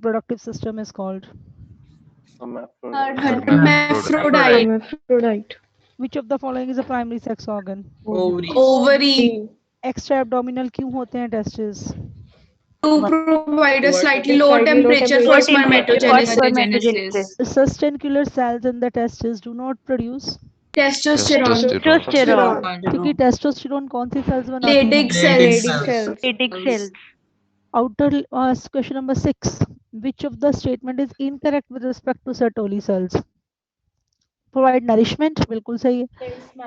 reproductive system is called? Hermaphrodite. Which of the following is a primary sex organ? Ovary. Extra abdominal क्यों होते हैं testes? To provide a slightly lower temperature for spermatogenesis. Sustenance cells in the testes do not produce Testosterone. क्योंकि testosterone कौन सी cells बनाती है? Leydig cells. Outer question number 6. Which of the statement is incorrect with respect to Sertoli cells? Provide nourishment, बिल्कुल सही है.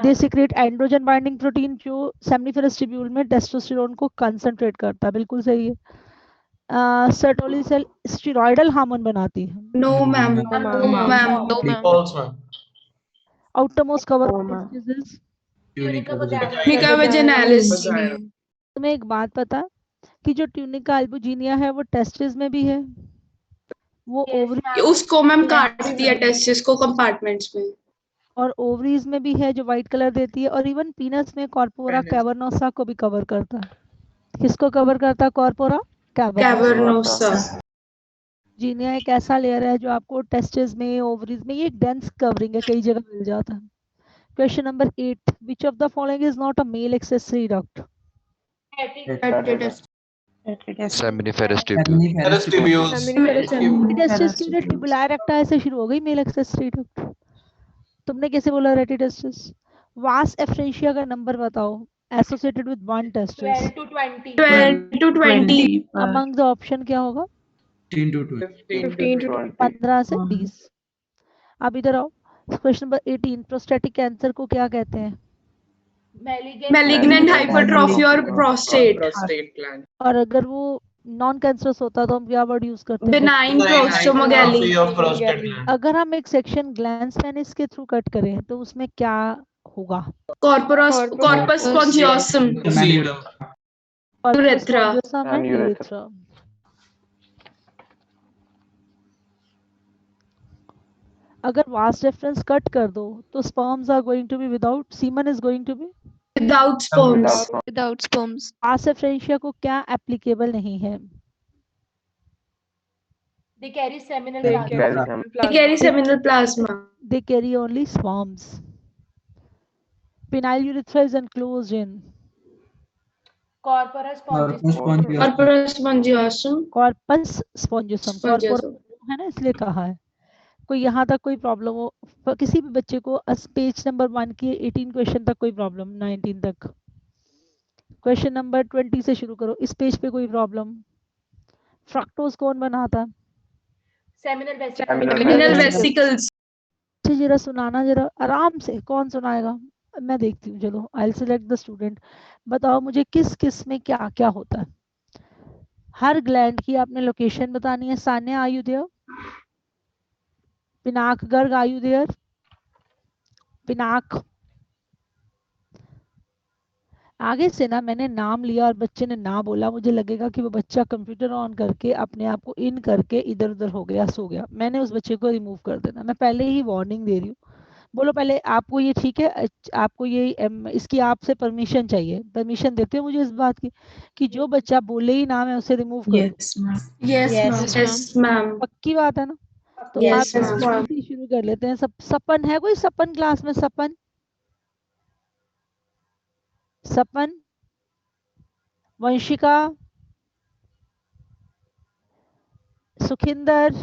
They secrete androgen binding protein जो seminiferous tubule में testosterone को concentrate करता है, बिल्कुल सही है. Sertoli cell steroidal hormone बनाती है. No, ma'am. False, ma'am. Outermost cover of testes is. Tunica vaginalis. तुम्हें एक बात पता है कि जो ट्यूनिका अल्बुजिनिया है वो टेस्टिस में भी है, वो ओवरी उसको मैम काट दिया टेस्टिस को कंपार्टमेंट्स में, और ओवरीज में भी है जो व्हाइट कलर देती है, और इवन पीनस में कॉर्पोरा कैवर्नोसा को भी कवर करता है. किसको कवर करता है? Corpora cavernosa. जीनिया एक ऐसा लेयर है जो आपको टेस्टिस में, ओवरीज में, ये एक डेंस कवरिंग है, कई जगह मिल जाता है. Question number 8. Which of the following is not a male accessory duct? Seminiferous tubule. Rete testis tubular recta से शुरू हो गई मेल एक्सेसरी डक्ट. तुमने कैसे बोला रेटिटेस्टिस? वास एफ्रेंशिया का नंबर बताओ associated with one testis. 12 to 20. Among the option क्या होगा? 15 to 20. 15 से 20. अब इधर आओ. Question number 18. प्रोस्टेटिक कैंसर को क्या कहते हैं? Malignant hypertrophy और prostate. और अगर वो नॉन कैंसरस होता तो हम क्या वर्ड यूज करते हैं? Benign prostomogally. of prostate gland. अगर हम एक सेक्शन ग्लैंस पेनिस के थ्रू कट करें तो उसमें क्या होगा? Corpus spongiosum. Urethra. urethra. अगर वास्ट रेफरेंस कट कर दो तो sperms are going to be without, semen is going to be Without sperms. Vas efferentia को क्या एप्लीकेबल नहीं है? They carry seminal They carry seminal plasma. They carry only sperms. Penile urethra is enclosed in corpus spongiosum. corpus spongiosum. है ना, इसलिए कहा है. कोई यहाँ तक कोई प्रॉब्लम हो किसी भी बच्चे को पेज नंबर 1 की 18 क्वेश्चन तक कोई प्रॉब्लम? 19 तक. क्वेश्चन नंबर 20 से शुरू करो. इस पेज पे कोई प्रॉब्लम? फ्रक्टोज कौन बनाता? Seminal vesicles. जरा सुनाना, जरा आराम से. कौन सुनाएगा? मैं देखती हूँ. चलो I will select the student. बताओ मुझे किस किस में क्या क्या होता है. हर ग्लैंड की आपने लोकेशन बतानी है. Sanya, are you there? Pinak Garg, are you there? Pinak. आगे से ना मैंने नाम लिया और बच्चे ने ना बोला, मुझे लगेगा कि वो बच्चा कंप्यूटर ऑन करके अपने आप को इन करके इधर उधर हो गया, सो गया. मैंने उस बच्चे को रिमूव कर देना. मैं पहले ही वार्निंग दे रही हूँ. बोलो पहले आपको ये ठीक है? आपको ये इसकी आपसे परमिशन चाहिए? परमिशन देते हो मुझे इस बात की कि जो बच्चा बोले ही ना मैं उसे रिमूव करूं? Yes, ma'am. पक्की बात है ना? तो Yes, आप ma'am. शुरू कर लेते हैं. सपन है कोई? सपन क्लास में? सपन, वंशिका, सुखिंदर,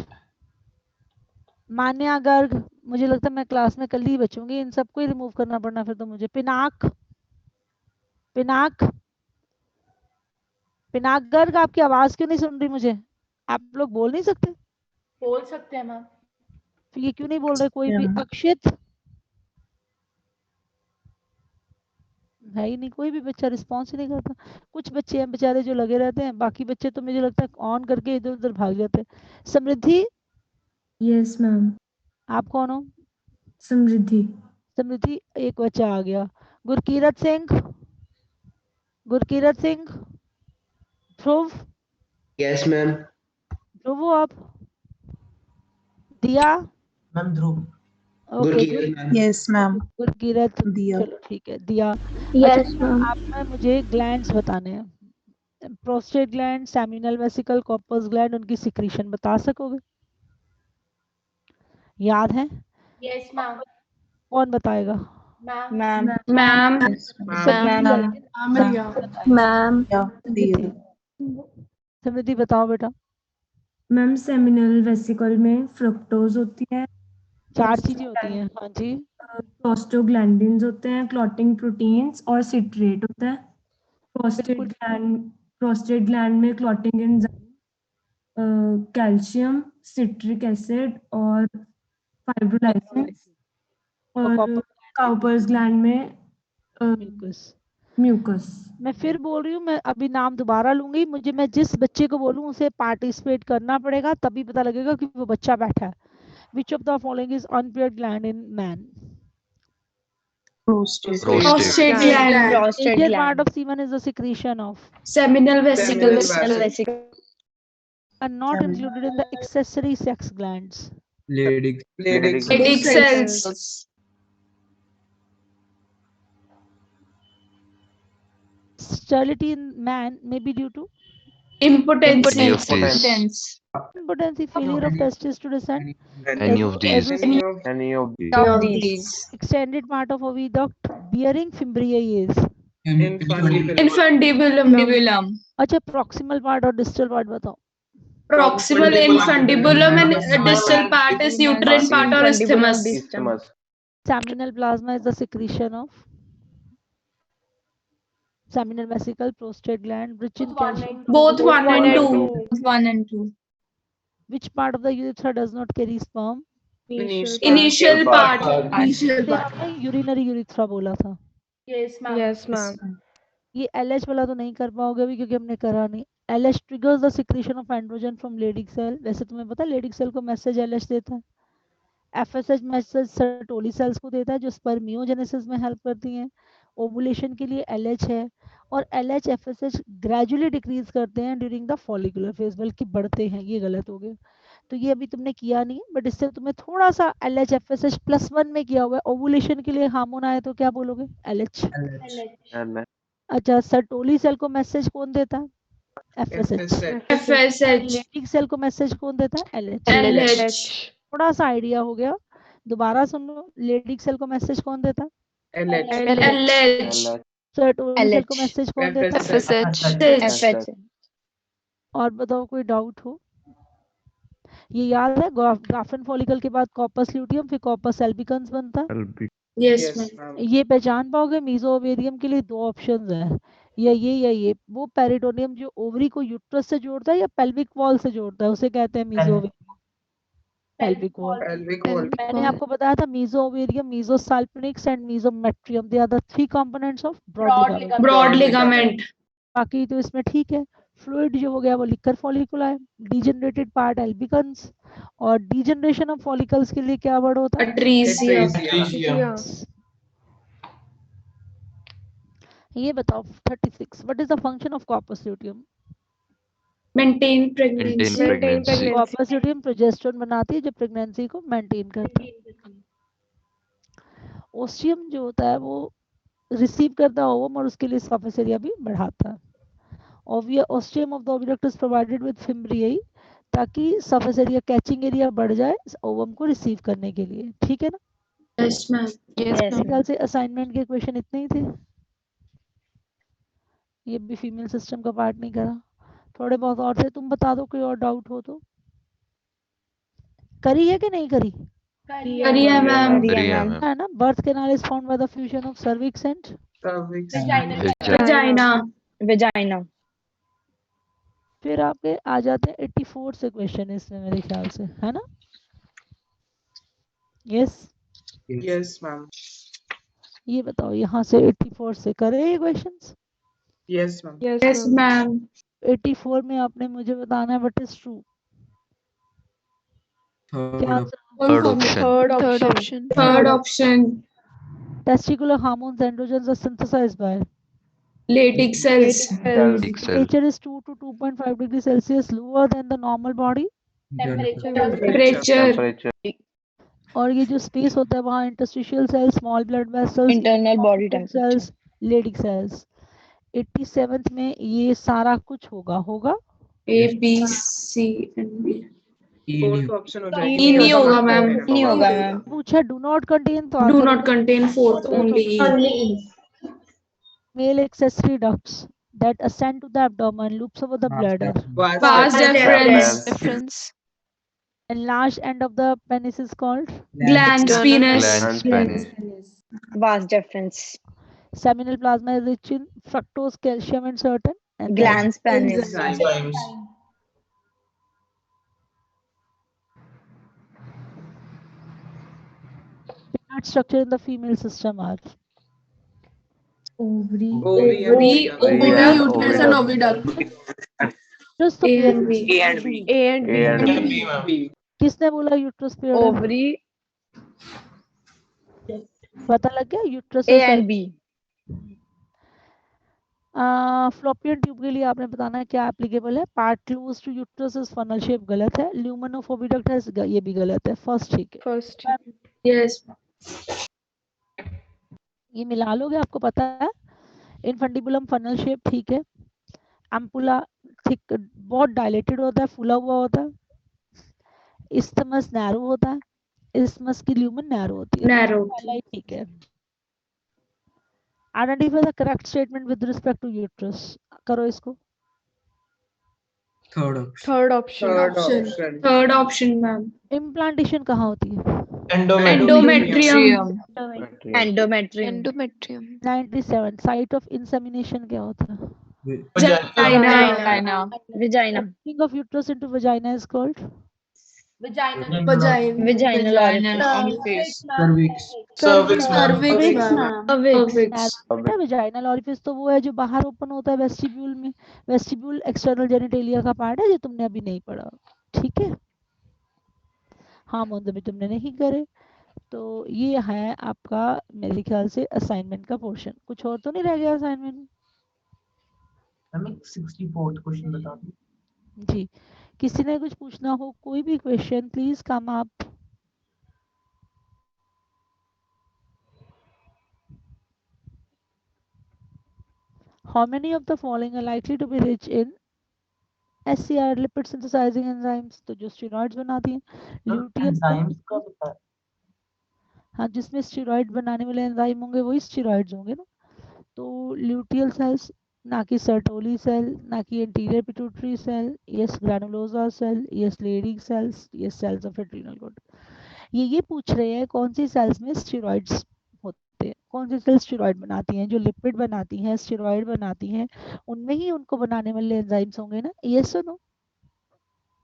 मान्या गर्ग. मुझे लगता है मैं क्लास में कल ही बचूंगी. इन सबको ही रिमूव करना पड़ना फिर तो मुझे. पिनाक गर्ग, आपकी आवाज क्यों नहीं सुन रही मुझे? आप लोग बोल नहीं सकते? बोल सकते हैं मैम. फिर ये क्यों नहीं बोल रहे कोई भी? अक्षित है ही नहीं, कोई भी बच्चा रिस्पॉन्स ही नहीं करता. कुछ बच्चे हैं बेचारे जो लगे रहते हैं, बाकी बच्चे तो मुझे लगता है ऑन करके इधर उधर भाग जाते हैं. समृद्धि. Yes ma'am. आप कौन हो? समृद्धि. एक बच्चा आ गया. गुरकीरत सिंह. ध्रुव. Yes ma'am. ध्रुव हो आप? Diya. Ma'am Dhruv. Okay. Yes ma'am. Gurkirat. Diya. चलो ठीक है. दिया. Yes, अच्छा, ma'am. आप में मुझे ग्लैंड्स बताने हैं. Prostate gland, seminal vesicle, corpus gland, उनकी सिक्रीशन बता सकोगे? याद है? Yes, ma'am. कौन बताएगा? Ma'am. Ma'am. Ma'am. समृद्धि बताओ बेटा। मैम सेमिनल वेसिकल में फ्रक्टोज होती है, 4 चीजें होती हैं। हाँ जी। प्रोस्टोग्लैंडिन्स होते हैं, क्लॉटिंग प्रोटीन्स और सिट्रेट होता है। प्रोस्टेट ग्लैंड में clotting enzyme, calcium, citric acid और फाइब्रोलाइसिन, और काउपर्स ग्लैंड में म्यूकस। मैं फिर बोल रही हूँ, मैं अभी नाम दोबारा लूंगी, मैं जिस बच्चे को बोलूँ उसे पार्टिसिपेट करना पड़ेगा, तभी पता लगेगा कि वो बच्चा बैठा है। Which of the following is unpaired gland in man? Prostate Prostate. gland. Major part of semen is the secretion of, Seminal vesicles. are not included in the accessory sex glands. Leydig Leydig cells. Sterility in man may be due to Impotency. Any of these. impotency, failure of testes to descend, Any of these. Any of these. Of these. extended part of oviduct bearing fimbriae is, Infundibulum. अच्छा proximal part और distal part बताओ। Proximal infundibulum and distal part is uterine part or isthmus. Isthmus. Seminal plasma is the secretion of seminal vesicle, prostate gland, rich in calcium. Both 1 and 2. 1 and 2. Which part of the urethra does not carry sperm? Initial part. इसलिए आपने urinary urethra बोला था। Yes, ma'am. Yes, ma'am. ये LH वाला तो नहीं कर पाओगे अभी क्योंकि हमने करा नहीं। LH triggers the secretion of androgen from Leydig cell। वैसे तुम्हें पता है Leydig cell को मैसेज LH देता है। FSH मैसेज सर्टोली सेल्स को देता है जो स्पर्मियोजेनेसिस में हेल्प करती हैं। ओवुलेशन के लिए LH है और LH FSH ग्रेजुअली डिक्रीज करते हैं ड्यूरिंग द फॉलिकुलर फेज, बल्कि बढ़ते हैं। ये गलत हो गया, तो ये अभी तुमने किया नहीं, बट इससे तुम्हें थोड़ा सा LH FSH +1 में किया हुआ है। ओवुलेशन के लिए हार्मोन आए तो क्या बोलोगे? LH। अच्छा, सर्टोली सेल को मैसेज कौन देता है? FSH। लेडिग सेल को मैसेज कौन देता है? LH। थोड़ा सा आइडिया हो गया, दोबारा सुन लो। लेडिग सेल को मैसेज कौन देता है? LH। सर्टोली सेल को मैसेज कौन देता है? FSH। और बताओ कोई डाउट हो? ये याद है ग्राफन फॉलिकल के बाद कॉर्पस ल्यूटियम, फिर कॉर्पस एल्बिकन्स बनता है। Yes, ma'am. ये पहचान पाओगे? मीजोओवेरियम के लिए 2 ऑप्शंस हैं, या ये वो पेरिटोनियम जो ओवरी को यूट्रस से जोड़ता है या पेल्विक वॉल से जोड़ता है, उसे कहते हैं मीजोओवेरियम। Pelvic wall. मैंने आपको बताया था mesovarium, mesosalpinx and mesometrium, they are the 3 components of Broad ligament. बाकी तो इसमें ठीक है। फ्लूइड जो हो गया वो लिकर फॉलिकुला है, डीजनरेटेड पार्ट एल्बिकन्स, और डीजनरेशन ऑफ फॉलिकल्स के लिए क्या वर्ड होता है? Atresia. ये बताओ 36, what is the function of corpus luteum? Maintain Maintain pregnancy. pregnancy. Corpus luteum progesterone बनाती है जो प्रेगनेंसी को मेंटेन करता है। ओस्टियम जो होता है वो रिसीव करता है ओवम और उसके लिए सरफेस एरिया भी बढ़ाता है। Ostium of the oviduct is provided with fimbriae ताकि सरफेस एरिया, कैचिंग एरिया बढ़ जाए ओवम को रिसीव करने के लिए। ठीक है ना? Yes, ma'am. फिजिकल से असाइनमेंट के क्वेश्चन इतने ही थे। ये भी फीमेल सिस्टम का पार्ट नहीं करा, थोड़े बहुत और थे। तुम बता दो कोई और डाउट हो तो। करी है कि नहीं करी? Kariya, ma'am. है ना? Birth canal is found by the fusion of cervix and Vagina. फिर आपके आ जाते हैं 84 से क्वेश्चन इसमें मेरे ख्याल से, है ना? Yes, ma'am. ये बताओ यहाँ से 84 से करे ये questions? Yes, ma'am. Yes, ma'am. 84 में आपने मुझे बताना है व्हाट इज ट्रू। क्या answer? Third option. Third option. Testicular hormones androgens are synthesized by Leydig cells. Leydig cell. temperature is 2 to 2.5 degrees Celsius lower than the normal body, Temperature. और ये जो space होता है वहाँ interstitial cells, small blood vessels, Internal body cells, Leydig cells. 87th में ये सारा कुछ होगा A B C and D fourth option हो जाएगी E नहीं होगा मैम नहीं होगा मैम पूछा डू नॉट कंटेन तो do answer not contain fourth only E Only E. male accessory ducts that ascend to the abdomen, loops over the bladder. vas deferens Reference. Enlarged end of the penis is called glans penis Glans penis. Vas deferens. seminal plasma is rich in fructose, calcium, and certain enzymes. Glans penis. Enzymes. Plant structure in the female system are Ovary. ovary uterus and oviduct just A the and B A and B. A and And B. B, ma'am. किसने बोला uterus period है? Ovary. पता लग गया uterus A and B. Fallopian tube के लिए आपने बताना है क्या एप्लीकेबल है. Part close to uterus is funnel shape गलत है. ल्यूमन ऑफ ओविडक्ट है ये भी गलत है. फर्स्ट ठीक है. first yes ये मिला लोगे आपको पता है. इनफंडिबुलम फनल शेप ठीक है. एम्पुला थिक बहुत डायलेटेड होता है, फूला हुआ होता है. इस्थमस नैरो होता है. इस्थमस की ल्यूमन नैरो होती है. narrow पहला ही ठीक है. Identify the correct statement with respect to uterus. करो इसको. Third option. third option ma'am implantation कहाँ होती है? endometrium Endometrium. Endometrium. 97. Site of insemination क्या होता है? vagina Vagina. Opening of uterus into vagina is called Vagina. Vaginal orifice. Cervix, ma'am. cervix vaginal orifice तो वो है जो बाहर ओपन होता है वेस्टिब्यूल में. वेस्टिब्यूल एक्सटर्नल जेनिटेलिया का पार्ट है जो तुमने अभी नहीं पढ़ा. ठीक है. हार्मोन्स अभी तुमने नहीं करे. तो ये है आपका मेरे ख्याल से असाइनमेंट का पोर्शन. कुछ और तो नहीं रह गया असाइनमेंट में? हमें 64th क्वेश्चन बता दो. जी. किसी ने कुछ पूछना हो कोई भी question please come up. How many of the following are likely to be rich in SCR lipid synthesizing enzymes? तो जो स्टेरॉइड्स बनाती हैं. ल्यूटियल एंजाइम्स का बता. हाँ जिसमें स्टेरॉइड बनाने वाले एंजाइम होंगे वही स्टेरॉइड्स होंगे ना. तो ल्यूटियल सेल्स, ना कि सर्टोली सेल, ना कि anterior pituitary cell, yes granulosa cell, yes Leydig cells, yes cells of adrenal gland. ये पूछ रहे हैं कौन सी सेल्स में स्टेरॉइड्स होते हैं. कौन सी सेल्स स्टेरॉइड बनाती हैं? जो लिपिड बनाती हैं, स्टेरॉइड बनाती हैं, उनमें ही उनको बनाने वाले एंजाइम्स होंगे ना. यस और नो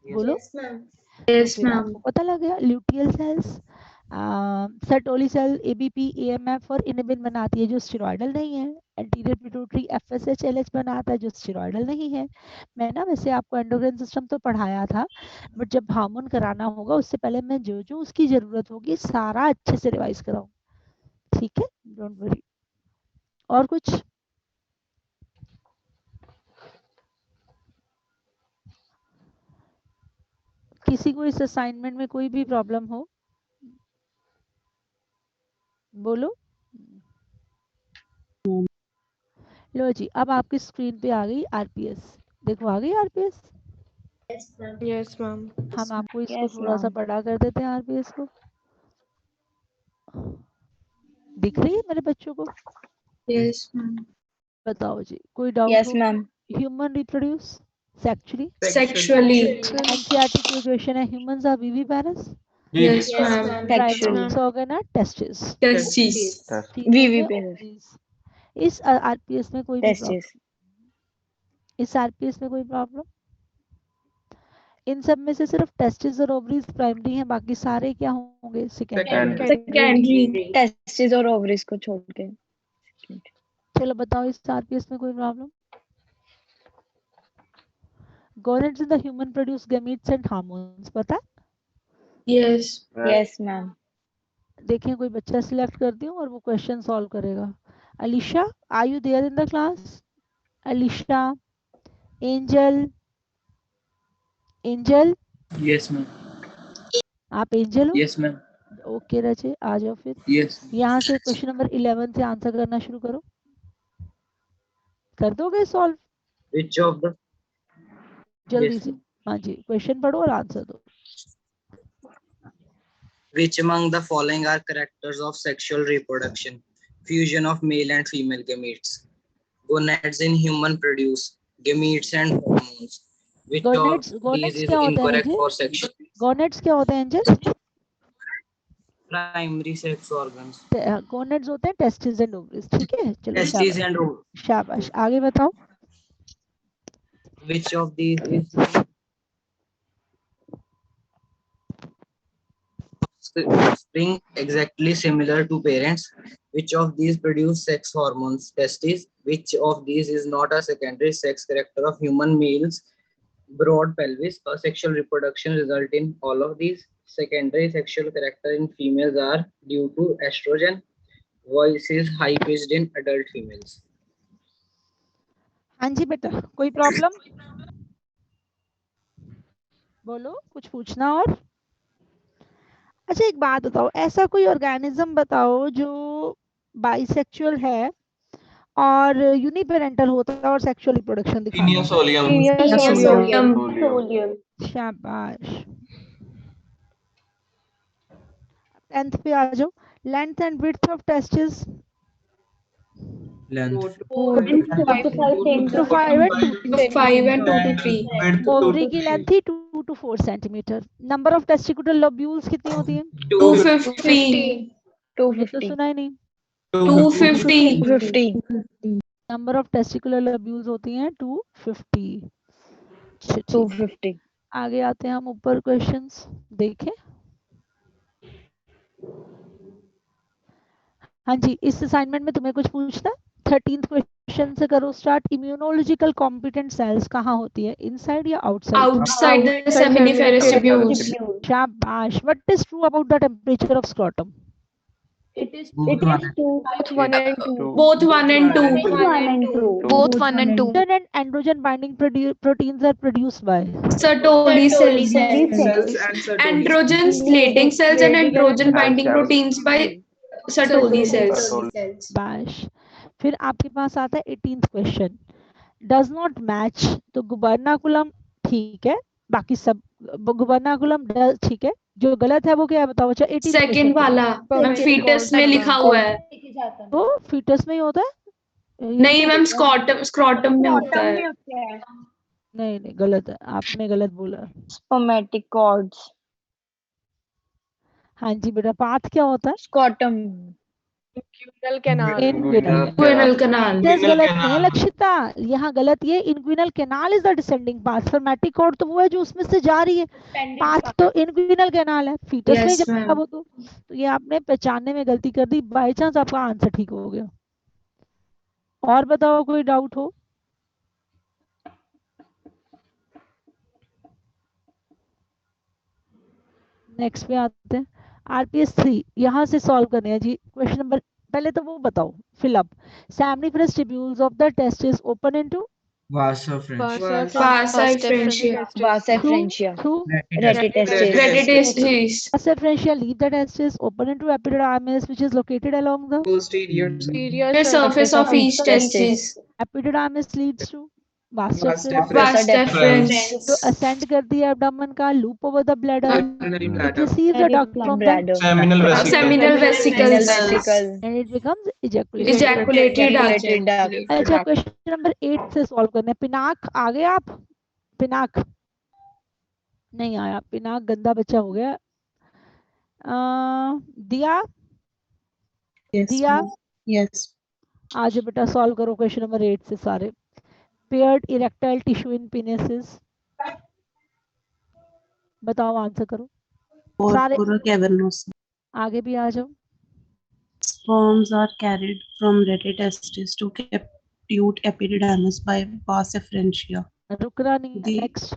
बोलो. yes फिर ma'am आपको पता लग गया. Luteal cells, Sertoli cell ABP AMF और इनिबिन बनाती है जो स्टेरॉइडल नहीं है. एंटीरियर पिट्यूटरी एफएसएच एलएच बनाता है जो स्टेरॉइडल नहीं है. मैं ना वैसे आपको एंडोक्राइन सिस्टम तो पढ़ाया था बट जब हार्मोन कराना होगा उससे पहले मैं जो जो उसकी जरूरत होगी सारा अच्छे से रिवाइज कराऊं. ठीक है. Don't worry. और कुछ? किसी को इस असाइनमेंट में कोई भी प्रॉब्लम हो बोलो. लो जी. अब आपकी स्क्रीन पे आ गई आरपीएस. देखो आ गई आरपीएस. Yes ma'am. हम आपको इसको Yes, थोड़ा सा ma'am. पढ़ा कर देते हैं आरपीएस को. दिख रही है मेरे बच्चों को? yes ma'am बताओ जी कोई डाउट Yes, हो? ma'am. Human reproduce sexually. sexually NCERT की क्वेश्चन है humans are viviparous. yes ma'am primary Sexually. Organ है टेस्टिस. testes Viviparous. इस आरपीएस में कोई भी प्रॉब्लम? Testis. इस आरपीएस में कोई प्रॉब्लम? इन सब में से सिर्फ टेस्टिस और ओवरीज प्राइमरी हैं, बाकी सारे क्या होंगे? सेकेंडरी. secondary Testis और ovaries को छोड़ के. चलो बताओ इस आरपीएस में कोई problem? Gonads in the human produce gametes and hormones. पता है? yes Yes, ma'am. देखिए कोई बच्चा सिलेक्ट कर दूं और वो क्वेश्चन सॉल्व करेगा. Alisha are you there in the class? Alisha, Angel, Angel Yes, ma'am. आप एंजल हो? Yes, ma'am. ओके रचे आ जाओ फिर. Yes. यहाँ से क्वेश्चन नंबर 11 से आंसर करना शुरू करो. कर दोगे सॉल्व Which of the जल्दी Yes. से? हाँ जी, क्वेश्चन पढ़ो और आंसर दो। Which among the following are characters of sexual reproduction? Fusion of male and female gametes. Gonads in human produce gametes and hormones. Which gonads of gonads these is क्या होते हैं incorrect मुझे? for sexual? Gonads क्या होते हैं angel? Primary sex organs. Gonads होते हैं testis and ovaries, ठीक है, चलो Testes शाबाश and ovaries. शाबाश, आगे बताओ। Which of these is spring exactly similar to parents? Which of these produce sex hormones? Testes. Which of these is not a secondary sex character of human males? Broad pelvis. Sexual reproduction result in all of these. Secondary sexual character in females are due to estrogen. Voice is high pitched in adult females. हाँ जी बेटा, कोई problem? बोलो, कुछ पूछना और? अच्छा एक बात बताओ, ऐसा कोई ऑर्गेनिज्म बताओ जो बाइसेक्सुअल है और यूनिपेरेंटल होता है और सेक्सुअल रिप्रोडक्शन दिखाता है। Solium. शाबाश। 10th पे आ जाओ। Length and width of testis? Length. 4 to 5 to 5 and 2 to 5 and 2 to 3. Ovary की लेंथ थी 2 to 4 centimetre. Number of testicular lobules कितनी होती हैं? 250. ये तो सुना ही नहीं। 250. 250. नंबर ऑफ टेस्टिकुलर लोब्यूल्स होती हैं 250। 250. आगे आते हैं हम ऊपर क्वेश्चंस देखें। हाँ जी, इस असाइनमेंट में तुम्हें कुछ पूछना है? 13th क्वेश्चन से करो स्टार्ट। इम्यूनोलॉजिकल कॉम्पिटेंट सेल्स कहाँ होती है, इनसाइड या outside? Outside the seminiferous tubules. शाबाश। What is true about the temperature of scrotum? It is It is both 1 and 2. Both 1 and 2. Both 1 and 2. Estrogen and androgen binding proteins are produced by? Sertoli cells. cells and Sertoli? Androgens lating cells and androgen binding proteins by Sertoli cells. बाश। फिर आपके पास आता है 18th question. Does not match, तो गुबर्नाकुलम ठीक है, बाकी सब गुबर्नाकुलम ठीक है, जो गलत है वो क्या है बताओ बच्चा? 18th सेकंड वाला मैम फीटस में लिखा हुआ है। तो फीटस में ही होता है? नहीं मैम स्क्रॉटम में होता है। नहीं नहीं गलत है, आपने गलत बोला। Spermatic cords. हाँ जी बेटा, पाथ क्या होता है? Scrotum. Inguinal canal. गलत नहीं है लक्षिता, यहाँ गलत ये inguinal canal is the descending path. Spermatic cord तो वो है जो उसमें से जा रही है, पाथ तो इनग्विनल कैनाल है, फीटस में जा रहा वो तो ये आपने पहचानने में गलती कर दी। बाय चांस आपका आंसर ठीक हो गया। और बताओ कोई डाउट हो? नेक्स्ट पे आते हैं। आरपीएस 3 यहाँ से सॉल्व करने हैं जी। क्वेश्चन नंबर, पहले तो वो बताओ fill up. Seminiferous tubules of the testis open into? Vasa French. Vasa differentia. Vasa differentia. Through Retitestis. Retitestis. Vasa differentia leave the testis open into epididymis which is located along the Posterior. The surface of each testis. epididymis leads to vas Vas deferens. तो ascend करती है abdomen का, loop over the bladder, Urinary it bladder. receives the duct from the Bladder. Seminal vesicle. Seminal vesicles. Vesicle. and it becomes ejaculation। Ejaculatory duct. Ejaculatory duct. अच्छा question number 8 से solve करना है। पिनाक आ गए आप? पिनाक नहीं आया, पिनाक गंदा बच्चा हो गया। दिया? दिया? Yes. आज बेटा सॉल्व करो क्वेश्चन नंबर 8 से सारे। पेयर्ड इरेक्टाइल टिश्यू इन पेनिसेस, बताओ आंसर करो सारे। Corpora cavernosa. आगे भी आ जाओ। Sperms are carried from retitestis to capute epididymis by vas efferentia. रुकना नहीं, The- next.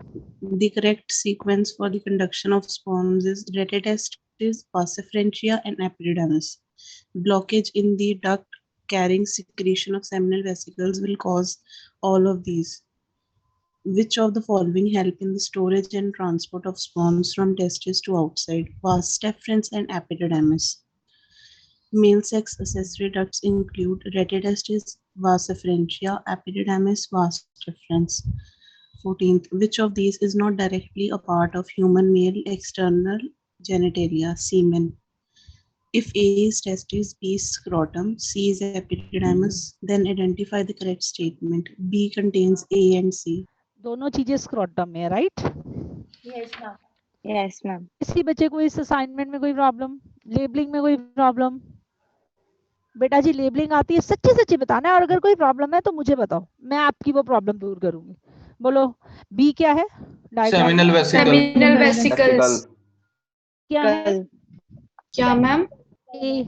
The correct sequence for the conduction of sperms is retitestis, vas efferentia, and epididymis. Blockage in the duct carrying secretion of seminal vesicles will cause all of these. Which of the following help in the storage and transport of sperms from testis to outside? Vas deferens and epididymis. Male sex accessory ducts include retidestis, vas efferentia, epididymis, vas deferens. 14th, which of these is not directly a part of human male external genitalia? Semen. If A is testis, B is scrotum, C is epididymis, then identify the correct statement. B contains A and C. दोनों चीजें scrotum में है, right? Yes, ma'am. किसी बच्चे को इस assignment में कोई प्रॉब्लम, लेबलिंग में कोई प्रॉब्लम? बेटा जी लेबलिंग आती है, सच्ची सच्ची बताना है, और अगर कोई प्रॉब्लम है तो मुझे बताओ, मैं आपकी वो प्रॉब्लम दूर करूंगी। बोलो बी क्या है? Seminal vesicles. क्या है? क्या मैम? ए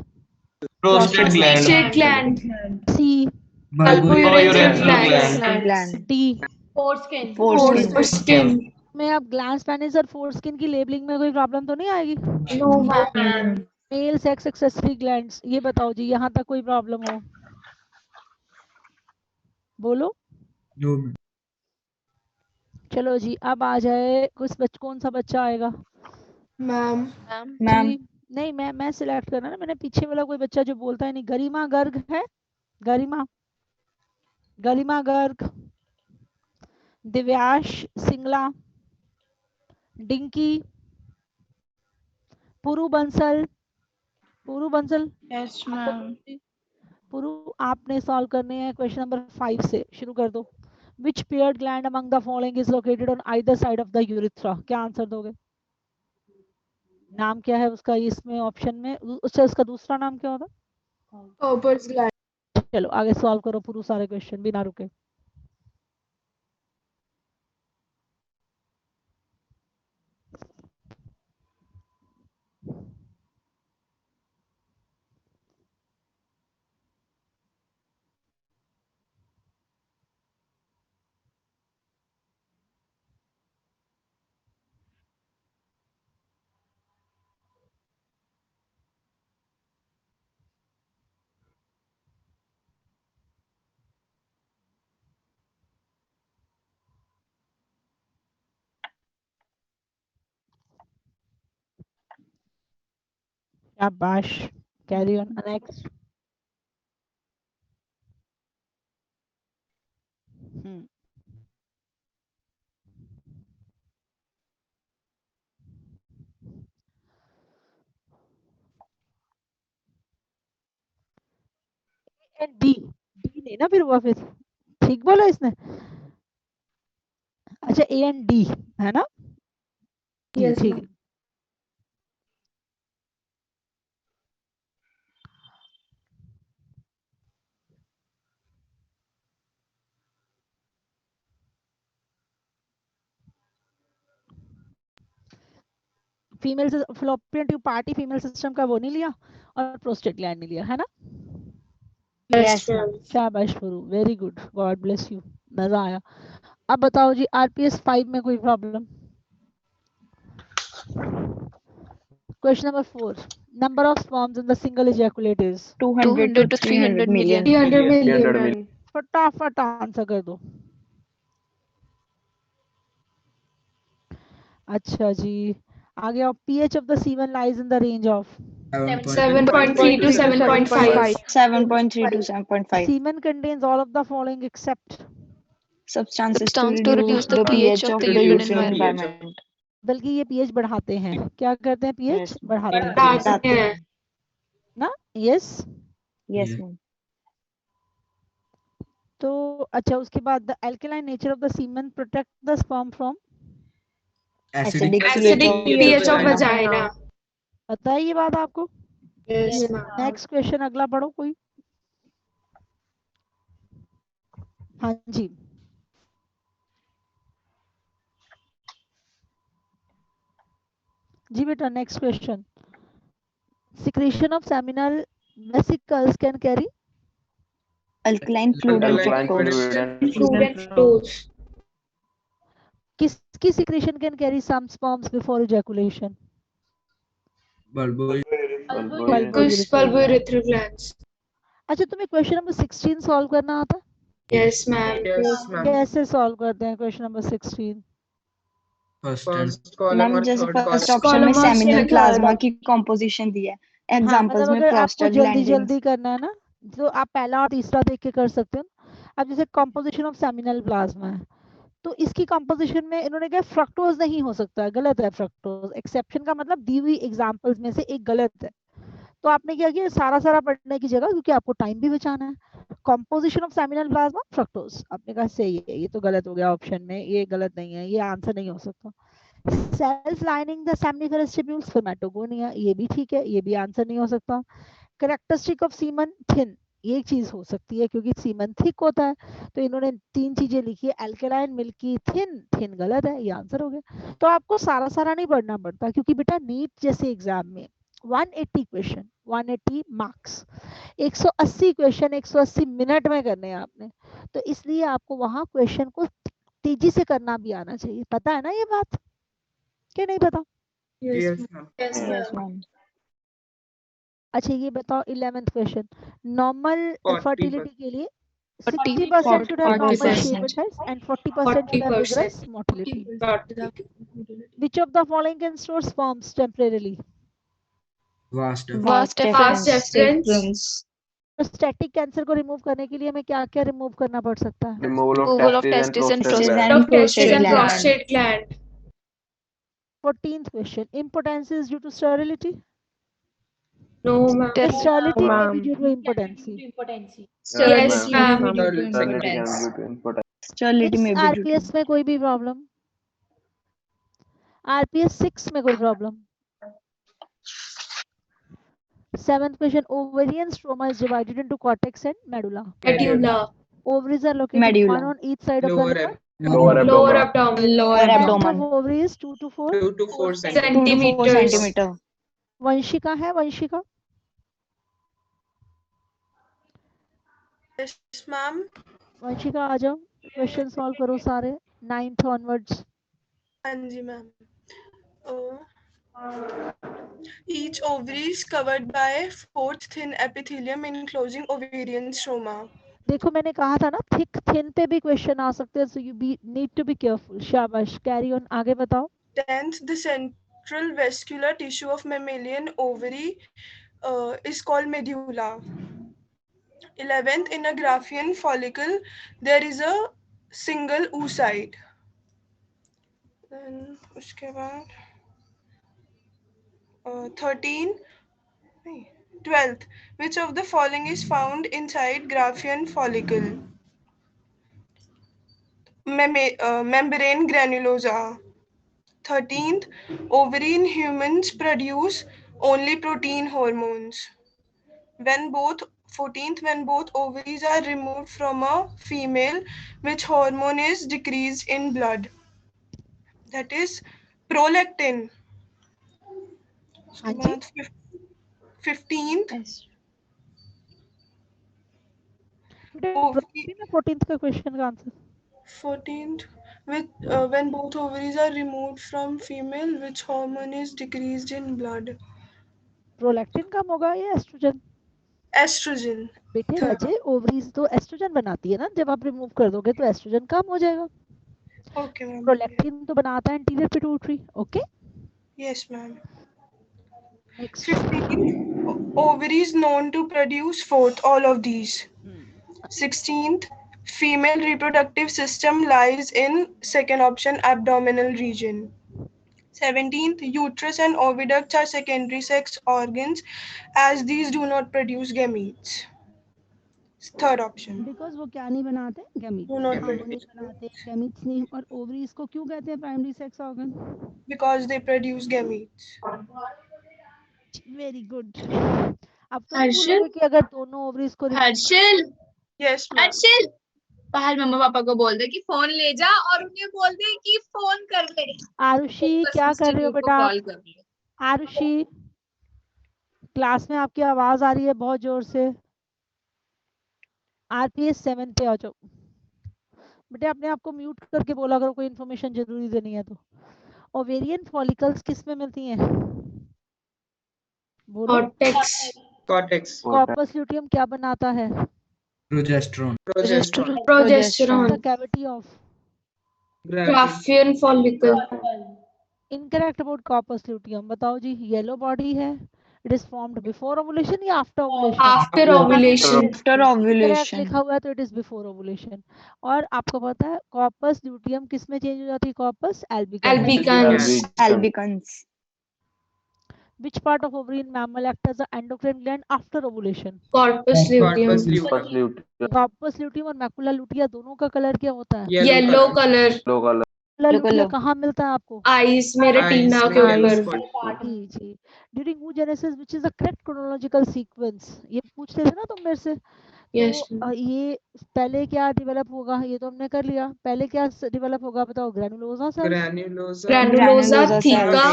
प्रोस्टेट Prostate ग्लैंड, gland, सी bulbourethral gland, Gland. D Foreskin. foreskin. में अब ग्लैंड्स पेनिस और फोरस्किन की लेबलिंग में कोई प्रॉब्लम तो नहीं आएगी? No ma'am. Male sex accessory glands, ये बताओ जी, यहाँ तक कोई प्रॉब्लम हो? बोलो। चलो जी, अब आ जाए कौन सा बच्चा आएगा? Ma'am. Ma'am. जी, नहीं मैं सिलेक्ट करना ना, मैंने पीछे वाला कोई बच्चा जो बोलता है नहीं। गरिमा गर्ग है? गरिमा गर्ग, दिव्याश सिंगला, डिंकी, पुरु बंसल। Yes, ma'am. पुरु, आपने सॉल्व करने हैं क्वेश्चन नंबर 5 से, शुरू कर दो। Which paired gland among the following is located on either side of the urethra? क्या आंसर दोगे? नाम क्या है उसका इसमें ऑप्शन में? उसका दूसरा नाम क्या होगा? Cowper's gland. चलो आगे सॉल्व करो पुरु सारे क्वेश्चन बिना रुके। शाबाश, कैरी ऑन। नेक्स्ट। डी नहीं ना फिर हुआ, फिर ठीक बोला इसने। अच्छा ए एंड डी है ना? Yes, ठीक है। ma'am. फीमेल से fallopian tube party female system का वो नहीं लिया और प्रोस्टेट ग्लैंड नहीं लिया, है ना? Yes, ma'am. शाबाश Puru, very good, God bless you, मजा आया। अब बताओ जी आरपीएस 5 में कोई problem? Question number 4, number of sperms in the single ejaculate is 200 to 300 million. 300 million. फटाफट आंसर कर दो। अच्छा जी, आगे आप pH of the semen lies in the range of 7.3 to 7.5. 7.3 to 7.5. semen contains all of the following except Substances to reduce the pH of the urine environment. बल्कि ये pH बढ़ाते हैं। क्या करते हैं? pH Yes. बढ़ाते हैं ना? Yes Yes, ma'am. तो अच्छा, उसके बाद the alkaline nature of the semen protect the sperm from Acidic pH of vagina. पता है ये बात आपको? Yes, ma'am. नेक्स्ट क्वेश्चन अगला पढ़ो कोई। हाँ जी, जी बेटा next question. secretion of seminal vesicles can carry alkaline fluid and fructose. Fluid and fructose. किसकी secretion can carry some sperms before ejaculation? Bulbourethral glands. अच्छा, तुम्हें क्वेश्चन नंबर 16 सॉल्व करना आता? Yes, ma'am. Yes, ma'am. कैसे solve करते हैं question number 16? First column ma'am और जैसे third फर्स्ट column. ऑप्शन में column और सेमिनल second प्लाज्मा column. की कंपोजिशन दी है, एग्जांपल्स में अगर आपको जल्दी प्रोस्टाग्लैंडिन्स जल्दी करना है ना तो आप पहला और तीसरा देख के कर सकते हो। अब जैसे कंपोजिशन ऑफ सेमिनल प्लाज्मा है तो इसकी कंपोजिशन में इन्होंने कहा फ्रक्टोज नहीं हो सकता है, गलत है फ्रक्टोज। एक्सेप्शन का मतलब दी हुई एग्जांपल्स में से एक गलत है। तो आपने क्या किया, सारा सारा पढ़ने की जगह, क्योंकि आपको टाइम भी बचाना है, composition of seminal plasma fructose, आपने कहा सही है, ये तो गलत हो गया ऑप्शन में, ये गलत नहीं है, ये आंसर नहीं हो सकता। Cells lining the seminiferous tubules spermatogonia, ये भी ठीक है, ये भी आंसर नहीं हो सकता। कैरेक्टरिस्टिक ऑफ सीमन थिन, ये एक चीज हो सकती है क्योंकि सीमन थिक होता है, तो इन्होंने 3 चीजें लिखी है, एल्कलाइन, मिल्की, थिन। थिन गलत है, ये आंसर हो गया। तो आपको सारा सारा नहीं पढ़ना पड़ता क्योंकि बेटा नीट जैसे एग्जाम में 180 क्वेश्चन 180 मार्क्स 180 क्वेश्चन 180 मिनट में करने हैं आपने, तो इसलिए आपको वहां क्वेश्चन को तेजी से करना भी आना चाहिए। पता है ना ये बात कि नहीं पता? Yes, yes ma'am. अच्छा ये बताओ 11th क्वेश्चन, नॉर्मल 40%. फर्टिलिटी के लिए 40% 60% should have normal 40%. shape and size and 40% should have 40%. vigorous motility. Which of the following can store sperms temporarily? Vast. Vast difference. Prostatic cancer को remove करने के लिए हमें क्या क्या रिमूव करना पड़ सकता है? Removal of testes and prostate Of testes and gland. prostate gland. 14th question, impotence is due to sterility? No, ma'am. Sterility may ma'am. be due to impotency. Yes, ma'am. Sterility Is में भी due to RPS में कोई भी problem? RPS 6 में कोई problem? 7th question, ovarian stroma is divided into cortex and medulla. Medulla. Ovaries are located Medulla. one on each side of the Lower liver. Lower abdomen. lower Length abdomen. of ovaries 2 to 4. 2 to 4 2 to 4 Centimeters. centimeter. Vanshika है, Vanshika? Yes, ma'am. Vanshika आ जाओ, question solve करो सारे 9th onwards. Anji, ma'am. Each ovary is covered by 4th thin epithelium enclosing ovarian stroma. देखो मैंने कहा था ना thick thin पे भी क्वेश्चन आ सकते हैं, so you be need to be careful. शाबाश, कैरी ऑन, आगे बताओ। 10th, the central vascular tissue of mammalian ovary is called medulla. 11th, in a Graafian follicle there is a single oocyte. Then उसके बाद 12th, which of the following is found inside Graafian follicle? Membrane granulosa. 13th, ovary in humans produce only protein hormones. 14th, when both ovaries are removed from a female, which hormone is decreased in blood? That is prolactin. हाँ जी 15th, बेटा 14th का question का answer 14th, when both ovaries are removed from female, which hormone is decreased in blood? Prolactin कम होगा या oestrogen? Estrogen. बेटे राजे, ovaries तो oestrogen बनाती है ना, जब आप रिमूव कर दोगे तो एस्ट्रोजन कम हो जाएगा। Okay, ma'am. प्रोलैक्टिन तो बनाता है anterior pituitary. Okay Yes, ma'am. Next 15th, ovaries known to produce 4th, all of these. 16th, female reproductive system lies in second option, abdominal region. 17th, uterus and oviducts are secondary sex organs as these do not produce gametes. Third option. Because वो क्या नहीं बनाते, gametes Do not नहीं produce बनाते, gametes नहीं। और ovaries को क्यों कहते हैं primary sex organ? because they produce gametes. Very good. अब तो हर्षिल? बोलोगे कि अगर दोनों ओवरीज को हर्षिल, Yes, ma'am. हर्षिल, बाहर मम्मा पापा को बोल दे कि फोन ले जा और उन्हें बोल दे कि फोन कर ले। आरुषि क्या कर रहे हो बेटा? कॉल कर ले। आरुषि क्लास में आपकी आवाज आ रही है बहुत जोर से। RPS 7 पे आ जाओ बेटे, अपने आप को म्यूट करके बोला करो कोई इन्फॉर्मेशन जरूरी देनी है तो। ओवेरियन फॉलिकल्स किस में मिलती हैं? बोलो। Cortex. कॉर्पस ल्यूटियम क्या बनाता है? Progesterone. Progesterone. Cavity of Graafian follicle. Incorrect about corpus luteum, बताओ जी। येलो बॉडी है, it is formed before ovulation या after ovulation? After ovulation. After correct ovulation. लिखा हुआ है तो इट इज बिफोर ओवुलेशन। और आपको पता है कॉर्पस ल्यूटियम किस में चेंज हो जाती है? Corpus albicans. Albicans. Albicans. Which part of ovary in mammal act as an endocrine gland after ovulation? Corpus luteum. Corpus luteum और मैकुला लुटिया दोनों का कलर क्या होता है? Yellow colour. मैकुला लुटिया कहाँ मिलता है आपको? आईज में रेटिना के ऊपर। जी जी। During oogenesis which is the correct chronological sequence, ये पूछते थे ना तुम मेरे से। Yes. तो ये पहले क्या डेवलप होगा? ये तो हमने कर लिया। पहले क्या डेवलप होगा बताओ? Granulosa cells, Granulosa, theca,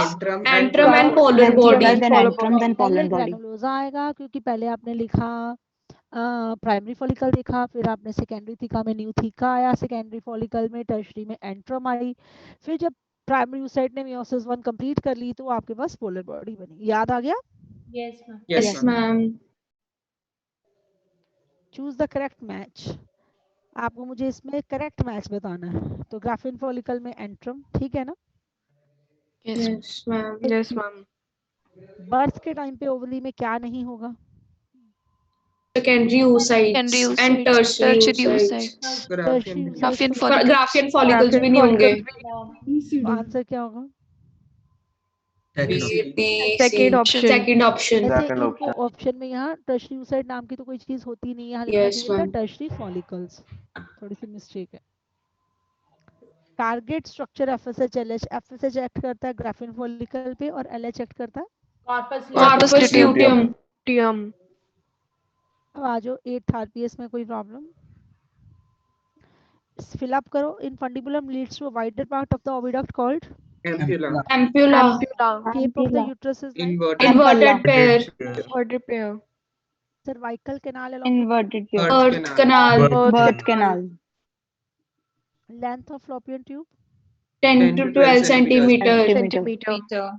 antrum and polar body. Then antrum, then polar पहले body. ग्रैनुलोसा आएगा क्योंकि पहले आपने लिखा प्राइमरी फॉलिकल देखा, फिर आपने सेकेंडरी थीका में न्यू थीका आया, सेकेंडरी फॉलिकल में टर्शरी में एंट्रम आई, फिर जब प्राइमरी oocyte ने meiosis 1 कंप्लीट कर ली तो आपके पास पोलर बॉडी बनी। याद आ गया? Yes, ma'am. Choose the correct match. आपको मुझे इसमें करेक्ट मैच बताना है। तो ग्राफिन फॉलिकल में एंट्रम, ठीक है ना? Yes, ma'am. Yes, ma'am. Birth के टाइम पे ओवरी में क्या नहीं होगा? Secondary oocytes and tertiary oocytes. Graphian follicles भी नहीं होंगे। आंसर क्या होगा? Second option. जैसे इनको ऑप्शन में यहाँ टर्शरी oocyte नाम की तो कोई चीज होती नहीं है, यहाँ लिखना Yes, चाहिए था ma'am. Tertiary follicles. थोड़ी सी मिस्टेक है। Target structure FSH LH. FSH act करता है ग्राफिन फॉलिकल पे और एलएच एक्ट करता है Corpus luteum. अब आ जाओ 8th आरपीएस में कोई प्रॉब्लम? फिल अप करो। Infundibulum leads to a wider part of the oviduct called Ampulla. shape of the uterus is like Inverted pair. cervical canal along Inverted pair. Birth canal. Birth canal. length of fallopian tube 10 to 12 centimeters. Centimeter.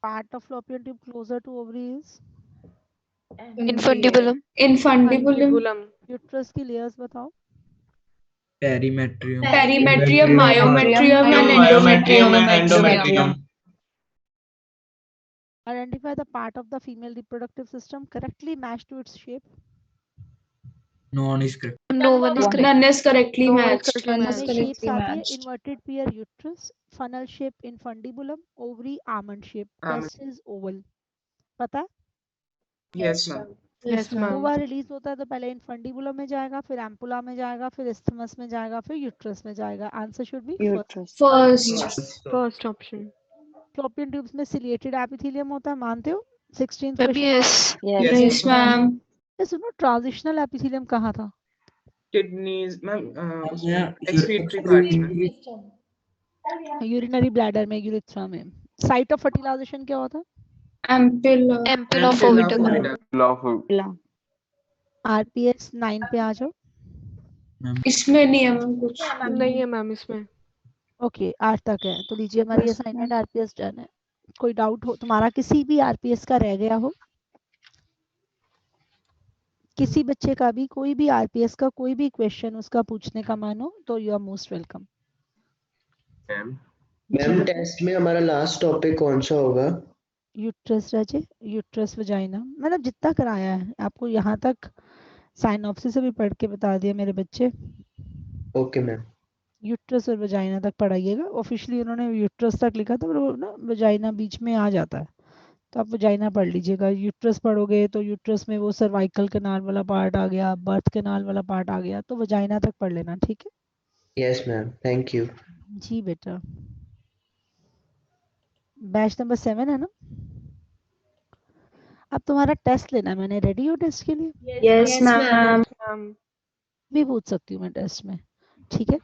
part of fallopian tube closer to ovary is Infundibulum. Infundibulum. uterus की layers बताओ? Perimetrium. Perimetrium, myometrium and endometrium. Identify the part of the female reproductive system correctly matched to its shape. None is correct. No one is correct. None is correctly matched. हमें shapes आती है inverted pear uterus, funnel shape infundibulum, ovary almond shape, testis oval. पता है? Yes, ma'am. Yes, ma'am. ओवा release होता है तो पहले इनफंडिबुलम में जाएगा, फिर एम्पुला में जाएगा, फिर इस्थमस में जाएगा, फिर यूट्रस में जाएगा। Answer should be First option. fallopian tubes में सिलिएटेड एपिथेलियम होता है, मानते हो? 16th question. Yes. Yes, ma'am. सुनो ट्रांजिशनल एपिथेलियम कहाँ था? Kidneys, ma'am. Excretory parts में. यूरिनरी ब्लैडर में, यूरिथ्रा में। साइट ऑफ फर्टिलाइजेशन क्या होता है? Ampulla of oviduct. आरपीएस 9 पे आ जाओ। इसमें नहीं है मैम कुछ। नहीं है मैम इसमें। ओके 8 तक है तो लीजिए हमारी असाइनमेंट आरपीएस डन है। कोई डाउट हो तुम्हारा किसी भी आरपीएस का रह गया हो, किसी बच्चे का भी कोई भी आरपीएस का कोई भी क्वेश्चन उसका पूछने का मन हो तो you are most welcome. Ma'am test में हमारा लास्ट टॉपिक कौन सा होगा? यूट्रस रजे, यूट्रस वजाइना, मतलब जितना कराया है आपको यहाँ तक साइनॉप्सिस से भी पढ़ के बता दिया मेरे बच्चे। Okay ma'am. यूट्रस और वजाइना तक पढ़ाइएगा। ऑफिशियली उन्होंने यूट्रस तक लिखा था पर वो ना वजाइना बीच में आ जाता है तो आप वजाइना पढ़ लीजिएगा। यूट्रस पढ़ोगे तो यूट्रस में वो सर्वाइकल कैनाल वाला पार्ट आ गया, बर्थ कैनाल वाला पार्ट आ गया, तो वजाइना तक पढ़ लेना, ठीक है? Yes ma'am, thank you. जी बेटा। बैच नंबर 7 है ना? अब तुम्हारा टेस्ट लेना है मैंने। रेडी हो टेस्ट के लिए? Yes ma'am. भी पूछ सकती हूँ मैं टेस्ट में, ठीक है?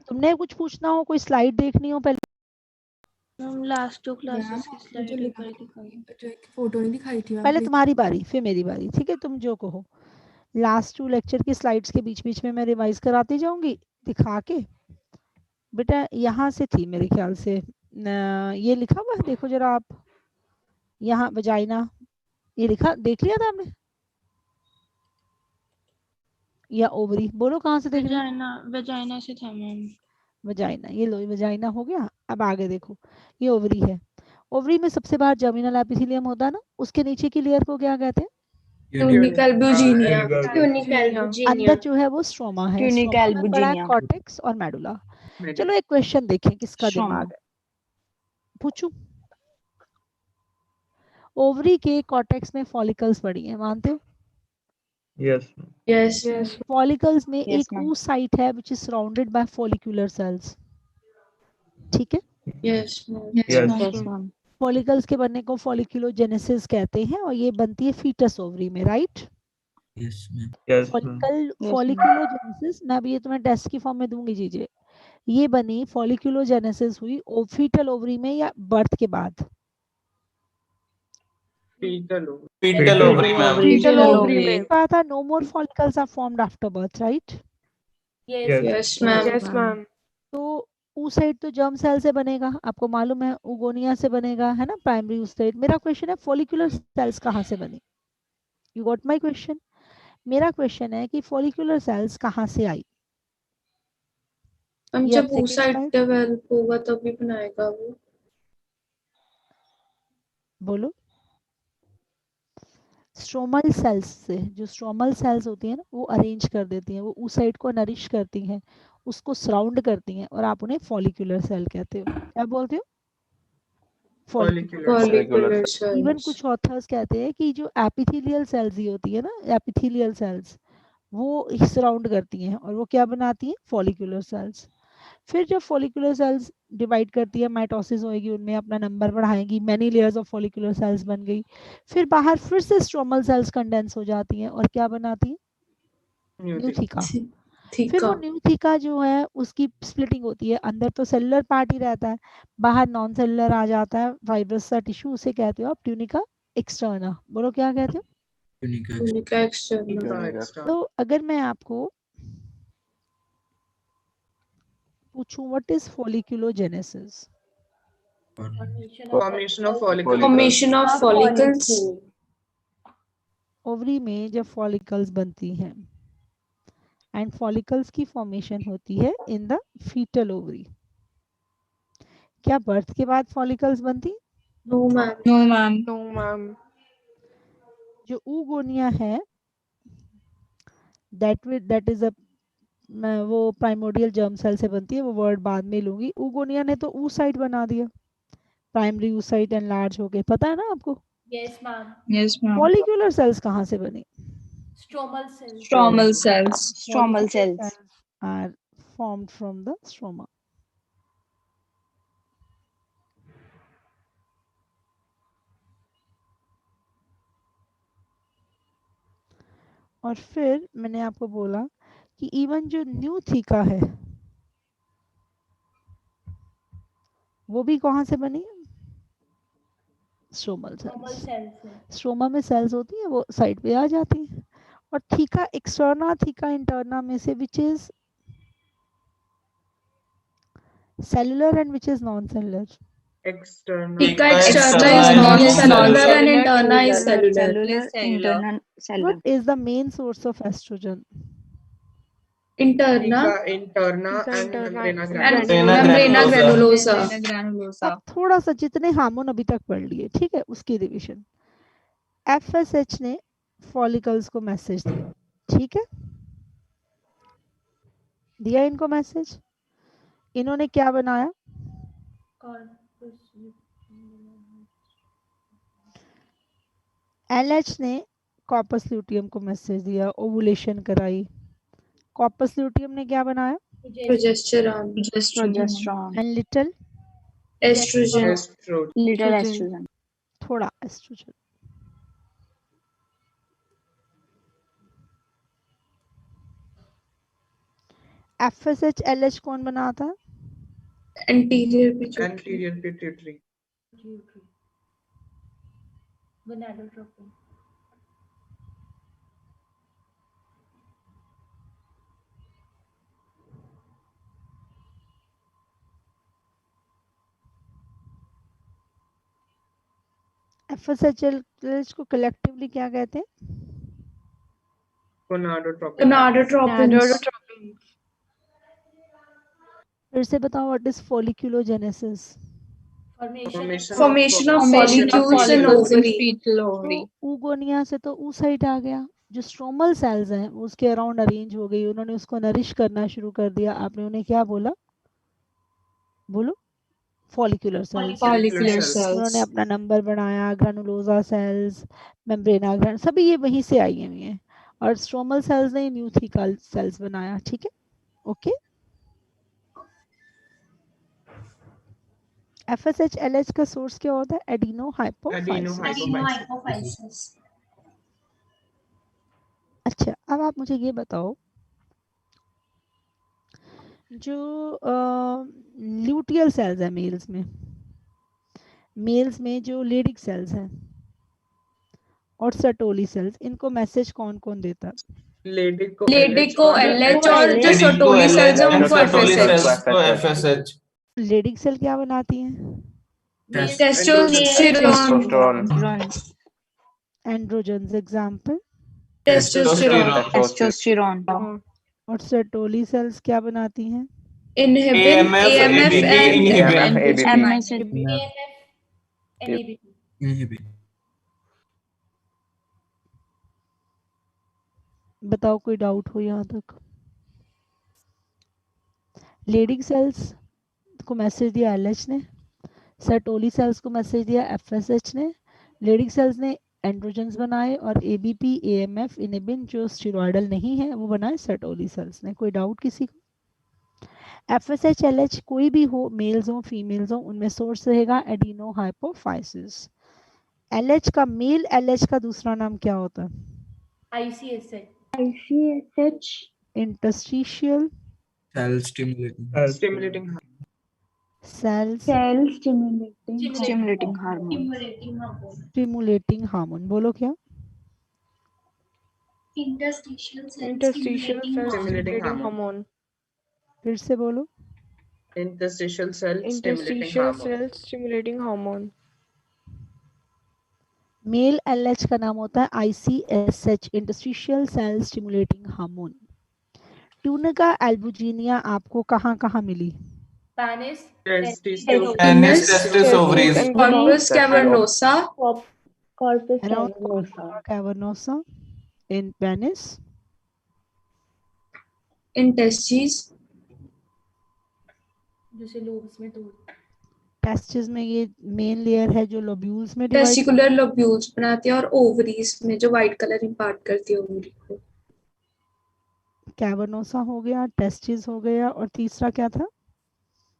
तुमने कुछ पूछना हो, कोई स्लाइड देखनी हो पहले? लास्ट 2 क्लासेस की स्लाइड फोटो नहीं दिखाई थी पहले तुम्हारी बारी फिर मेरी बारी, ठीक है? तुम जो कहो। लास्ट 2 लेक्चर की स्लाइड्स के बीच बीच में मैं रिवाइज कराती जाऊंगी दिखा के। बेटा यहाँ से थी मेरे ख्याल से ये लिखा हुआ है, देखो जरा आप, यहाँ वजाइना ये लिखा, देख लिया था आपने? या ओवरी? बोलो कहाँ से देख रहे हो? वजाइना से था मैम। वजाइना, ये लो वजाइना हो गया। अब आगे देखो, ये ओवरी है। ओवरी में सबसे बाहर जर्मिनल एपिथेलियम होता है ना, उसके नीचे की लेयर को क्या कहते हैं? अंदर जो है वो स्ट्रोमा है, स्ट्रोमा में पड़ा है कॉर्टेक्स और मेडुला। चलो एक क्वेश्चन देखें किसका दिमाग है, पूछूं। ओवरी के कॉर्टेक्स में फॉलिकल्स पड़ी हैं, मानते हो? यस। फॉलिकल्स में एक oocyte है which is surrounded by follicular cells, ठीक है? यस। फॉलिकल्स के बनने को फॉलिक्यूलोजेनेसिस कहते हैं और ये बनती है फीटस ओवरी में, राइट? फॉलिक्यूलोजेनेसिस, मैं अभी ये तुम्हें टेस्ट की फॉर्म में दूंगी, जीजिए। ये बनी फॉलिक्यूलोजेनेसिस हुई फीटल ओवरी में या बर्थ के बाद? फीटल ओवरी में कहा था no more follicles are formed after birth, right? Yes ma'am. तो oocyte तो जर्म सेल से बनेगा, आपको मालूम है, उगोनिया से बनेगा, है ना, प्राइमरी oocyte। मेरा क्वेश्चन है फॉलिकुलर सेल्स कहाँ से बनी? You got my question? मेरा क्वेश्चन है कि फॉलिकुलर सेल्स कहाँ से आई? हम जब oocyte डेवलप होगा तभी बनाएगा वो। बोलो। स्ट्रोमल सेल्स से, जो स्ट्रोमल सेल्स होती है ना, वो अरेंज कर देती हैं, वो oocyte को नरिश करती हैं, उसको सराउंड करती हैं, और आप उन्हें फॉलिकुलर सेल कहते हो। क्या बोलते हो? Follicular cell. इवन कुछ ऑथर्स कहते हैं कि जो एपिथेलियल सेल्स ही होती है ना, एपिथेलियल सेल्स, वो सराउंड करती हैं और वो क्या बनाती हैं? Follicular cells. फिर जब फॉलिकुलर सेल्स डिवाइड करती है, माइटोसिस होएगी, उनमें अपना नंबर बढ़ाएंगी, many layers of follicular cells बन गई, फिर बाहर फिर से स्ट्रोमल सेल्स कंडेंस हो जाती हैं और क्या बनाती हैं? न्यूथिका। फिर वो न्यूथिका जो है उसकी स्प्लिटिंग होती है, अंदर तो सेलुलर पार्ट ही रहता है, बाहर नॉन सेलुलर आ जाता है फाइब्रस सा टिश्यू, उसे कहते हो आप ट्यूनिका एक्सटर्ना। बोलो क्या कहते हो? Tunica externa. तो अगर मैं आपको पूछूं what is folliculogenesis? Formation of follicles. Ovary में जब फॉलिकल्स बनती हैं एंड फॉलिकल्स की फॉर्मेशन होती है इन द फीटल ओवरी, क्या बर्थ के बाद फॉलिकल्स बनती? No ma'am. जो oogonia है दैट इज अ, वो प्राइमोडियल जर्म सेल से बनती है, वो वर्ड बाद में लूंगी। oogonia ने तो oocyte बना दिया, प्राइमरी oocyte एनलार्ज हो गए, पता है ना आपको? Yes ma'am. फॉलिकुलर सेल्स कहाँ से बनी? Stromal cells are formed from the stroma. और फिर मैंने आपको बोला कि इवन जो न्यूथिका है वो भी कहाँ से बनी? Stromal cells. स्ट्रोमा में सेल्स होती है, वो साइड पे आ जाती है। और थीका एक्सटर्ना, थीका इंटरना में से which is cellular and which is non cellular? Thika externa is non-cellular and interna is cellular. What is the main source of estrogen? Interna and membrana granulosa. अब थोड़ा सा जितने hormone अभी तक पढ़ लिए, ठीक है, उसकी रिवीजन। FSH ने फॉलिकल्स को मैसेज दिया, ठीक है, दिया इनको मैसेज। इन्होंने क्या बनाया? LH ने कॉर्पस ल्यूटियम को मैसेज दिया, ओवुलेशन कराई। कॉर्पस ल्यूटियम ने क्या बनाया? Progesterone. And little Estrogen. थोड़ा एस्ट्रोजन। FSH LH कौन बनाता? Anterior pituitary. gonadotropin. FSH LH को कलेक्टिवली क्या कहते हैं? gonadotropin. फिर से बताओ what is folliculogenesis? Formation of follicles in ovary. तो oogonia से तो ऊ साइड आ गया, जो स्ट्रोमल सेल्स हैं उसके अराउंड अरेंज हो गई, उन्होंने उसको नरिश करना शुरू कर दिया, आपने उन्हें क्या बोला, बोलो, फॉलिकुलर सेल्स। उन्होंने अपना नंबर बनाया, ग्रानुलोसा सेल्स, मेम्ब्रेना ग्रैन, सभी ये वहीं से आई हुई हैं, और स्ट्रोमल सेल्स ने न्यूथिकल सेल्स बनाया। ठीक है, ओके। FSH LH का सोर्स क्या होता है? Adeno hypophysis. अच्छा, अब आप मुझे ये बताओ, जो ल्यूटियल सेल्स है मेल्स में जो लेडिक सेल्स हैं और सर्टोली सेल्स, इनको मैसेज कौन कौन देता है? लेडी को LH और जो सर्टोली सेल्स हैं उनको FSH। लेडिक सेल क्या बनाती हैं? टेस्टोस्टेरोन। Androgens, example? टेस्टोस्टेरोन। और सर्टोली सेल्स क्या बनाती हैं? बताओ, कोई डाउट हो यहाँ तक? लेडिक सेल्स को मैसेज दिया LH ने, सर्टोली सेल्स को मैसेज दिया FSH ने, लेडिक सेल्स ने एंड्रोजन्स बनाए, और ABP AMF इनिबिन जो स्टेरॉयडल नहीं है वो बनाए सर्टोली सेल्स ने। कोई डाउट किसी को? FSH LH कोई भी हो, मेल्स हो फीमेल्स हो, उनमें सोर्स रहेगा एडिनो हाइपोफाइसिस। LH का, मेल LH का दूसरा नाम क्या होता है? ICSH interstitial cell stimulating stimulating hormone. बोलो क्या? Interstitial cell stimulating hormone. फिर से बोलो। Interstitial cell stimulating hormone. Male LH का नाम होता है ICSH, interstitial cell stimulating hormone. Tunica albuginea आपको कहाँ कहाँ मिली? Penis, testis ovaries, corpus cavernosa, in penis, in testes, जैसे लोब्स में टेस्टिस में ये मेन लेयर है जो लोब्यूल्स में टेस्टिकुलर लोब्यूल्स बनाती है, और ओवरीज में जो व्हाइट कलर इंपार्ट करती है ओवरी को। कैवर्नोसा हो गया, टेस्टिस हो गया, और तीसरा क्या था?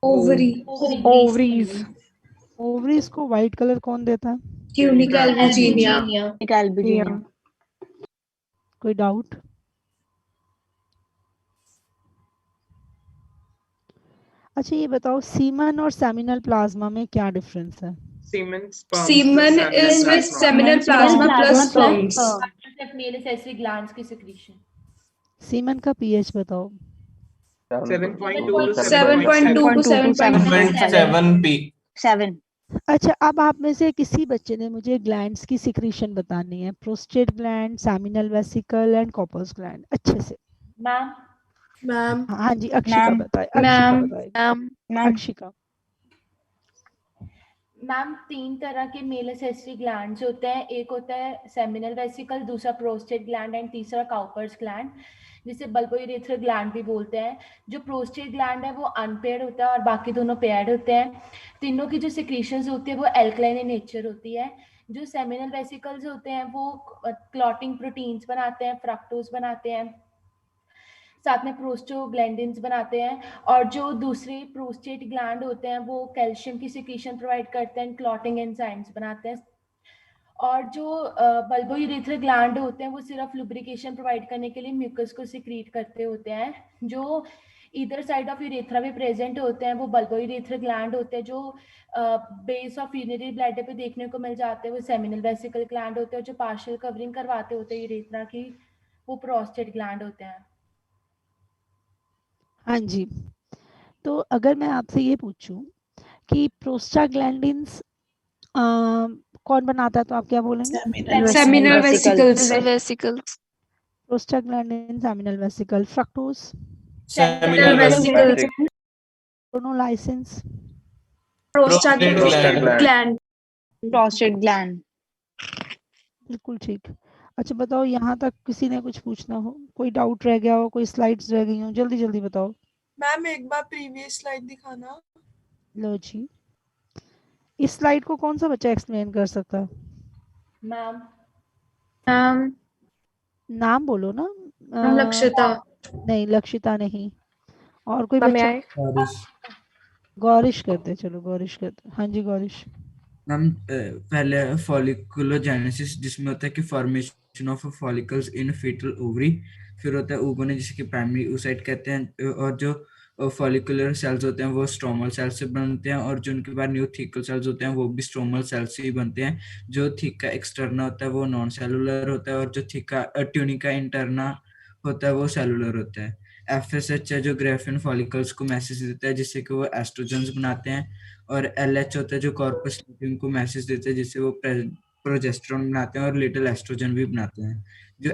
ओवरीज को व्हाइट कलर कौन देता है? Tunica albuginea. कोई डाउट? अच्छा, ये बताओ, सीमन और सेमिनल प्लाज्मा में क्या डिफरेंस है? Semen is with seminal plasma plus sperms. Male accessory glands की सिक्रीशन। सीमन का pH बताओ। 7.2 to 7.7. अच्छा, अब आप में से किसी बच्चे ने मुझे ग्लैंड्स की सिक्रीशन बतानी है, prostate gland, seminal vesicle and Cowper's gland, अच्छे से। मैम। हाँ जी, अक्षिका बताए। अक्षिका। मैम, 3 तरह के मेल एसेसरी ग्लैंड्स होते हैं। एक होता है सेमिनल वेसिकल, दूसरा प्रोस्टेट ग्लैंड एंड तीसरा काउपर्स ग्लैंड, जिसे बल्बोयूरेथ्रल ग्लैंड भी बोलते हैं। जो प्रोस्टेट ग्लैंड है वो अनपेयर्ड होता है और बाकी दोनों पेयर्ड होते हैं। तीनों की जो सिक्रीशंस होती है वो एल्कलाइन इन नेचर होती है। जो सेमिनल वेसिकल्स होते हैं वो क्लॉटिंग प्रोटीन्स बनाते हैं, फ्रक्टोज बनाते हैं, साथ में प्रोस्टोग्लैंडिन्स बनाते हैं, और जो दूसरे प्रोस्टेट ग्लैंड होते हैं वो कैल्शियम की सिक्रीशन प्रोवाइड करते हैं, क्लॉटिंग एंजाइम्स बनाते हैं। और जो बल्बोयूरेथ्रल ग्लैंड होते हैं वो सिर्फ लुब्रिकेशन प्रोवाइड करने के लिए म्यूकस को सिक्रीट करते होते हैं। जो इधर साइड ऑफ यूरेथ्रा में प्रेजेंट होते हैं वो बल्बोयूरेथ्रल ग्लैंड होते हैं। जो बेस ऑफ यूरिनरी ब्लैडर पे देखने को मिल जाते हैं वो सेमिनल वेसिकल ग्लैंड होते हैं, और जो पार्शियल कवरिंग करवाते होते हैं यूरेथ्रा की वो प्रोस्टेट ग्लैंड होते हैं। हाँ जी, तो अगर मैं आपसे ये पूछूं कि प्रोस्टाग्लैंडिन्स कौन बनाता है, तो आप क्या बोलेंगे? Seminal vesicles. Prostaglandin, seminal vesicle. Fructose, seminal vesicles. प्रोनोलाइसिन्स, Prostate gland. Prostate gland. बिल्कुल ठीक। अच्छा बताओ, यहाँ तक किसी ने कुछ पूछना हो, कोई डाउट रह गया हो, कोई स्लाइड्स रह गई हो, जल्दी जल्दी बताओ। मैम एक बार प्रीवियस स्लाइड दिखाना। लो जी, इस स्लाइड को कौन सा बच्चा एक्सप्लेन कर सकता है? मैम नाम बोलो ना। लक्षिता। नहीं, लक्षिता नहीं। और कोई बच्चा? गौरिश करते, चलो गौरिश करते। हाँ जी गौरिश। मैम पहले फॉलिकुलोजेनेसिस, जिसमें होता है कि formation of follicles in fetal ovary, फिर होता है oogonia जिसके प्राइमरी oocyte कहते हैं, और जो फॉलिकुलर सेल्स होते हैं वो स्ट्रोमल सेल्स से बनते हैं, और जो उनके बाद न्यू थिकल सेल्स होते हैं वो भी स्ट्रोमल सेल्स से ही बनते हैं। जो थिका एक्सटर्ना होता है वो नॉन सेलुलर होता है, और जो थिका ट्यूनिका इंटरना होता है वो सेलुलर होता है। FSH है जो ग्रेफिन फॉलिकल्स को मैसेज देता है जिससे कि वो एस्ट्रोजेंस बनाते हैं, और LH होता है जो कॉर्पस ल्यूटियम को मैसेज देते हैं जिससे वो प्रोजेस्टेरोन बनाते हैं और लिटिल एस्ट्रोजन भी बनाते हैं। जो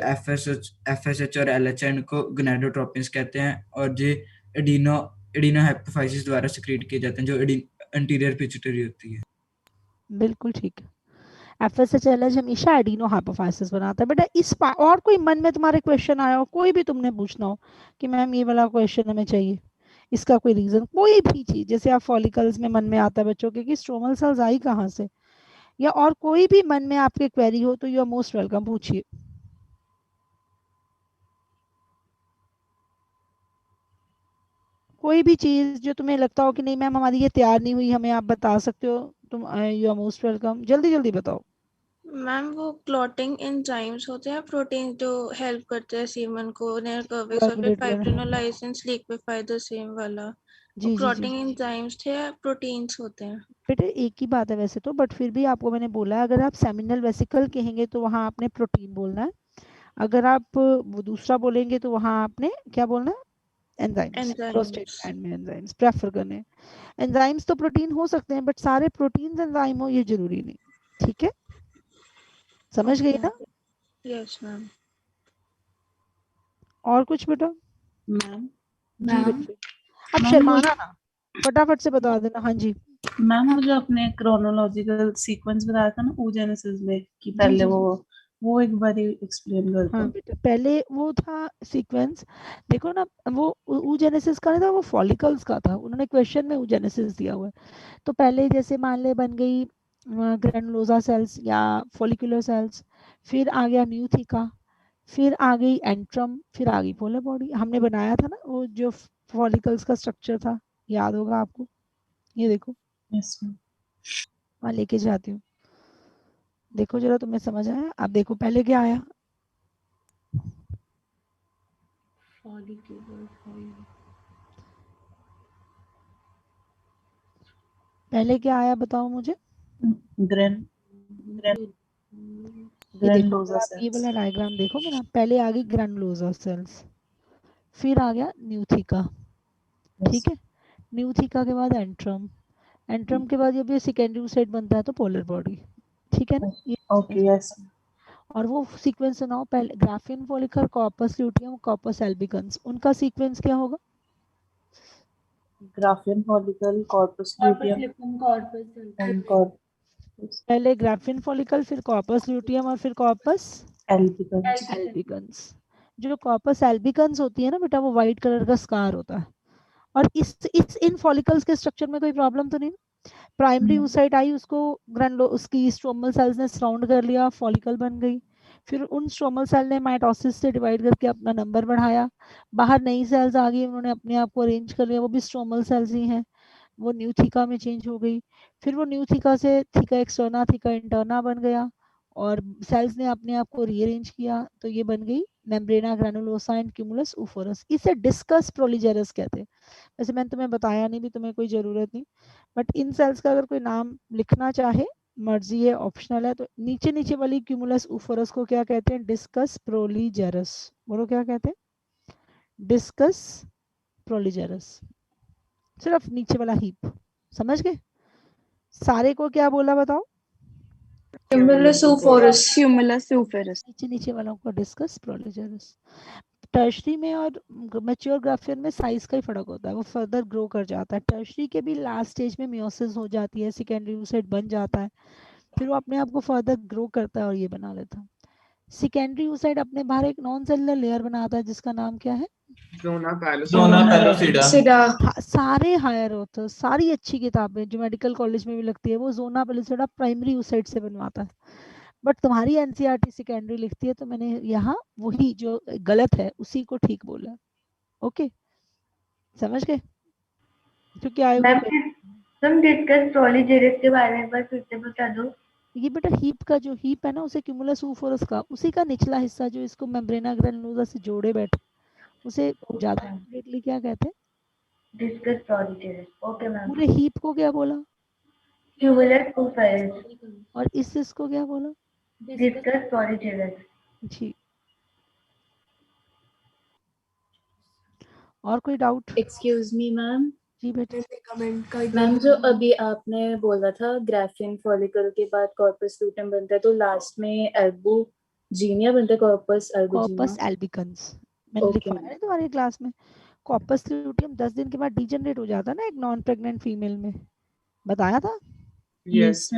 FSH और LH है इनको गोनाडोट्रोपिन्स कहते हैं, और जो एडिनो हाइपोफाइसिस द्वारा सिक्रीट किए जाते हैं, जो एंटीरियर पिट्यूटरी होती है। बिल्कुल ठीक। FSH LH हमेशा एडिनो हाइपोफाइसिस बनाता है। बेटा इस और कोई मन में तुम्हारे क्वेश्चन आया हो, कोई भी तुमने पूछना हो कि मैम ये वाला क्वेश्चन हमें चाहिए, इसका कोई रीजन, कोई भी चीज, जैसे आप फॉलिकल्स में मन में आता है बच्चों के कि स्ट्रोमल सेल्स आई कहाँ से, या और कोई भी मन में आपके क्वेरी हो तो यू आर मोस्ट वेलकम, पूछिए। कोई भी चीज जो तुम्हें लगता हो कि नहीं मैम हमारी ये तैयार नहीं हुई, हमें आप बता सकते हो, तुम यू आर मोस्ट वेलकम, जल्दी जल्दी बताओ। मैम वो क्लॉटिंग एंजाइम्स होते हैं प्रोटीन जो हेल्प करते हैं सीमन को नेरकर्विक्स और फिर फाइब्रिनोलाइसिस लिक्विफाई द सेम वाला, वो क्लॉटिंग एंजाइम्स थे, प्रोटीन्स होते हैं। बेटे एक ही बात है वैसे तो, बट फिर भी आपको मैंने बोला है अगर आप सेमिनल वेसिकल कहेंगे तो वहां आपने प्रोटीन बोलना है, अगर आप वो दूसरा बोलेंगे तो वहां आपने क्या बोलना है, एंजाइम्स। प्रोस्टेट ग्लैंड में एंजाइम्स प्रेफर करने। एंजाइम्स तो प्रोटीन हो सकते हैं बट सारे प्रोटीन एंजाइम हो ये जरूरी नहीं, ठीक है, समझ गई ना? Yes ma'am. और कुछ बेटा? मैम अब शर्माना ना, फटाफट से बता देना। हाँ जी मैम, वो जो आपने क्रोनोलॉजिकल सीक्वेंस बताया था ना oogenesis में कि पहले वो एक बार एक्सप्लेन कर दो। हाँ बेटा, पहले वो था सीक्वेंस, देखो ना, वो oogenesis का नहीं था, वो फॉलिकल्स का था, उन्होंने क्वेश्चन में oogenesis दिया हुआ है। तो पहले जैसे मान ले बन गई ग्रैनुलोसा सेल्स या फॉलिकुलर सेल्स, फिर आ गया न्यू थिका, फिर आ गई एंट्रम, फिर आ गई पोलर बॉडी। हमने बनाया था ना वो जो फॉलिकल्स का स्ट्रक्चर था, याद होगा आपको, ये देखो। Yes ma'am. वहाँ लेके जाती हूँ, देखो जरा तुम्हें समझ आया। अब देखो पहले क्या आया, पहले क्या आया बताओ मुझे? ये वाला डायग्राम देखो मेरा, पहले आ गई ग्रैनुलोसा सेल्स, फिर आ गया न्यू थिका, ठीक है, न्यू थिका के बाद एंट्रम, एंट्रम के बाद जब ये सेकेंडरी साइड बनता है तो पोलर बॉडी, ठीक है ना? ये ओके यस। और वो सीक्वेंस सुनाओ पहले, graphene follicle, corpus luteum, corpus albicans, उनका सीक्वेंस क्या होगा? ग्राफिन फॉलिकल, कॉर्पस ल्यूटियम, पहले ग्राफिन फॉलिकल, फिर कॉर्पस ल्यूटियम और फिर कॉर्पस एल्बिकन्स। जो कॉर्पस एल्बिकन्स होती है ना बेटा, वो व्हाइट कलर का स्कार होता है, और इस इन फॉलिकल्स के स्ट्रक्चर में कोई प्रॉब्लम तो नहीं? प्राइमरी oocyte आई, उसको उसकी स्ट्रोमल सेल्स ने सराउंड कर लिया, फॉलिकल बन गई, फिर उन स्ट्रोमल सेल ने माइटोसिस से डिवाइड करके अपना नंबर बढ़ाया, बाहर नई सेल्स आ गई, उन्होंने अपने आप को अरेंज कर लिया, वो भी स्ट्रोमल सेल्स ही हैं, वो न्यू थिका में चेंज हो गई, फिर वो न्यू थिका से थिका एक्सटर्ना, थिका इंटरना बन गया, और सेल्स ने अपने आप को रीअरेंज किया, तो ये बन गई मेम्ब्रेना ग्रैनुलोसा एंड क्यूमुलस उफोरस। इसे डिस्कस प्रोलीजेरस कहते हैं। वैसे मैंने तुम्हें बताया नहीं, भी तुम्हें कोई जरूरत नहीं, बट इन सेल्स का अगर कोई नाम लिखना चाहे मर्जी है, ऑप्शनल है, तो नीचे नीचे वाली क्यूमुलस उफोरस को क्या कहते हैं? डिस्कस प्रोलीजेरस। बोलो क्या कहते हैं? डिस्कस प्रोलीजेरस। सिर्फ नीचे वाला हीप, समझ गए? सारे को क्या बोला बताओ? Cumulus uforus. Cumulus uforus. नीचे नीचे वालों को डिस्कस प्रोलीजेरस। टर्शरी में और मैच्योर ग्राफियन में साइज का ही फर्क होता है, वो फर्दर ग्रो कर जाता है। टर्शरी के भी लास्ट स्टेज में मियोसिस हो जाती है, सेकेंडरी oocyte बन जाता है, फिर वो अपने आप को फर्दर ग्रो करता है और ये बना लेता है। सेकेंडरी oocyte अपने बाहर एक नॉन सेलुलर लेयर बनाता है जिसका नाम क्या है? Zona सिडा सारे हायर ऑथर, सारी अच्छी किताबें जो मेडिकल कॉलेज में भी लगती है वो जोना पेलिसिडा प्राइमरी oocyte से बनवाता है। बट तुम्हारी एनसीईआरटी सेकेंडरी लिखती है, तो मैंने यहाँ वही जो गलत है उसी को ठीक बोला। ओके, समझ गए? क्योंकि आए मैम डिस्कस पॉलीजेनिक के बारे में बस फिर से बता दो। ये बेटा हीप का जो हीप है ना, उसे क्यूमुलस ऊफोरस का उसी का निचला हिस्सा जो इसको मेम्ब्रेना ग्रैनुलोसा से जोड़े बैठे, उसे ज्यादा एक्यूरेटली क्या कहते हैं? Discuss polygenic. Okay ma'am. पूरे हीप को क्या बोला? क्यूमुलस ऊफोरस। और इस को क्या बोला? Discuss polygenic. जी, और कोई डाउट? Excuse me ma'am. जी बेटा। मैम जो अभी आपने बोला था ग्राफियन फॉलिकल के बाद कॉर्पस लूटेम बनता है, तो लास्ट में एल्बुजिनिया बनता है, कॉर्पस कॉर्पस एल्बिकन्स मैंने लिखवाया है तुम्हारी क्लास में। कॉर्पस लूटियम 10 दिन के बाद डीजनरेट हो जाता है ना एक नॉन प्रेग्नेंट फीमेल में, बताया था? Yes.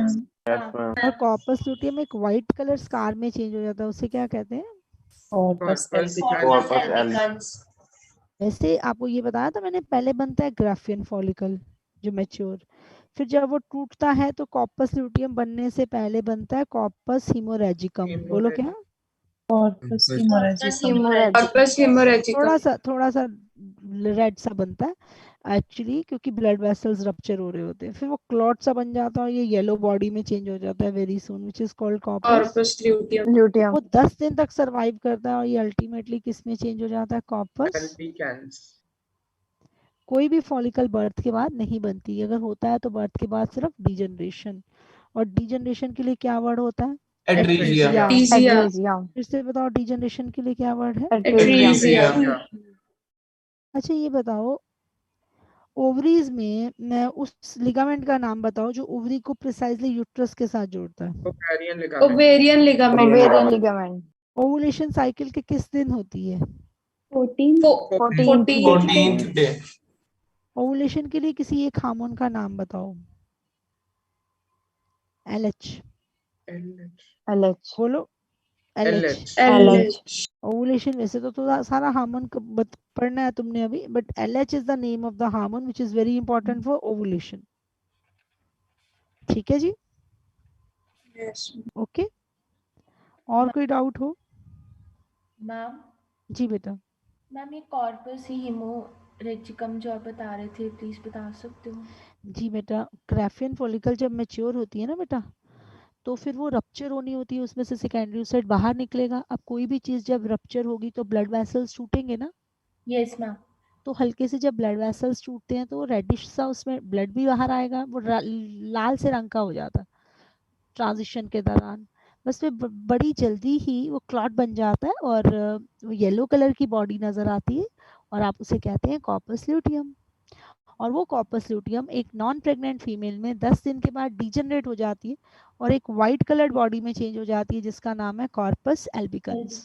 और कॉर्पस लूटियम एक वाइट कलर स्कार में चेंज हो जाता है, उसे क्या कहते हैं? Corpus albicans. वैसे आपको ये बताया था मैंने, पहले बनता है ग्राफियन फॉलिकल जो मैच्योर, फिर जब वो टूटता है तो कॉर्पस लूटियम बनने से पहले बनता है कॉर्पस हिमोरेजिकम। बोलो क्या? कॉर्पस हिमोरेजिकम। थोड़ा सा रेड सा बनता है एक्चुअली, क्योंकि ब्लड वेसल्स रप्चर हो रहे होते हैं, फिर वो क्लॉट सा बन जाता है और ये येलो बॉडी में चेंज हो जाता है very soon, which is called corpus luteum. वो 10 दिन तक सरवाइव करता है और ये अल्टीमेटली किस में चेंज हो जाता है? Corpus albicans. कोई भी फॉलिकल बर्थ के बाद नहीं बनती, अगर होता है तो बर्थ के बाद सिर्फ डीजनरेशन, और डीजनरेशन के लिए क्या वर्ड होता है? Atresia. फिर से बताओ, डीजनरेशन के लिए क्या वर्ड है? Atresia. अच्छा ये बताओ, ओवरीज में मैं उस लिगामेंट का नाम बताओ जो ओवरी को प्रिसाइजली यूट्रस के साथ जोड़ता है। Ovarian ligament. ओवुलेशन साइकिल के किस दिन होती है? 14th day. ओवुलेशन के लिए किसी एक हार्मोन का नाम बताओ। LH बोलो। LH। ओवुलेशन वैसे तो सारा हार्मोन पढ़ना है तुमने अभी, but LH is the name of the hormone which is very important for ovulation. ठीक है जी? यस। ओके, और कोई डाउट हो? मैम जी बेटा। मैम ये कॉर्पस हिमोरेजिकम जो आप बता रहे थे, प्लीज बता सकते हो? जी बेटा, ग्राफियन फॉलिकल जब मैच्योर होती है ना बेटा, तो फिर वो रप्चर होनी होती है, उसमें से सेकेंडरी oocyte बाहर निकलेगा। अब कोई भी चीज जब रप्चर होगी तो ब्लड वेसल्स टूटेंगे ना? Yes ma'am. तो हल्के से जब ब्लड वेसल्स टूटते हैं तो रेडिश सा उसमें ब्लड भी बाहर आएगा, वो लाल से रंग का हो जाता है ट्रांजिशन के दौरान। बस फिर बड़ी जल्दी ही वो क्लॉट बन जाता है और वो येलो कलर की बॉडी नजर आती है और आप उसे कहते हैं कॉर्पस ल्यूटियम। और वो कॉर्पस ल्यूटियम एक नॉन प्रेग्नेंट फीमेल में 10 दिन के बाद डीजनरेट हो जाती है और एक वाइट कलर्ड बॉडी में चेंज हो जाती है जिसका नाम है कॉर्पस एल्बिकन्स।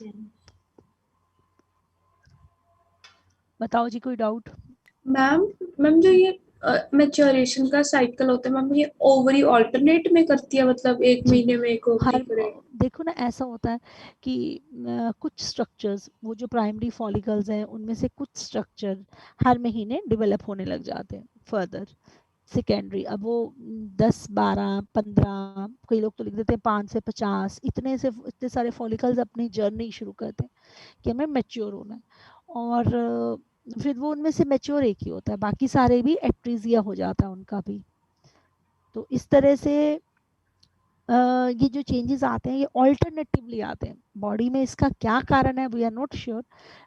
बताओ जी, कोई डाउट? मैम जो ये मैच्योरेशन का साइकिल होता है मैम, ये ओवरी ऑल्टरनेट में करती है, मतलब एक महीने में एक ओवरी करे? देखो ना, ऐसा होता है कि कुछ स्ट्रक्चर्स, वो जो प्राइमरी फॉलिकल्स हैं उनमें से कुछ स्ट्रक्चर हर महीने डेवलप होने लग जाते हैं फर्दर सेकेंडरी। अब वो 10, 12, 15, कई लोग तो लिख देते हैं 5 से 50, इतने सारे फॉलिकल्स अपनी जर्नी शुरू करते हैं कि हमें मैच्योर होना है। और फिर वो उनमें से मैच्योर एक ही होता है, बाकी सारे भी एट्रीजिया हो जाता है उनका भी। तो इस तरह से ये जो चेंजेस आते हैं ये ऑल्टरनेटिवली आते हैं बॉडी में। इसका क्या कारण है we are not sure,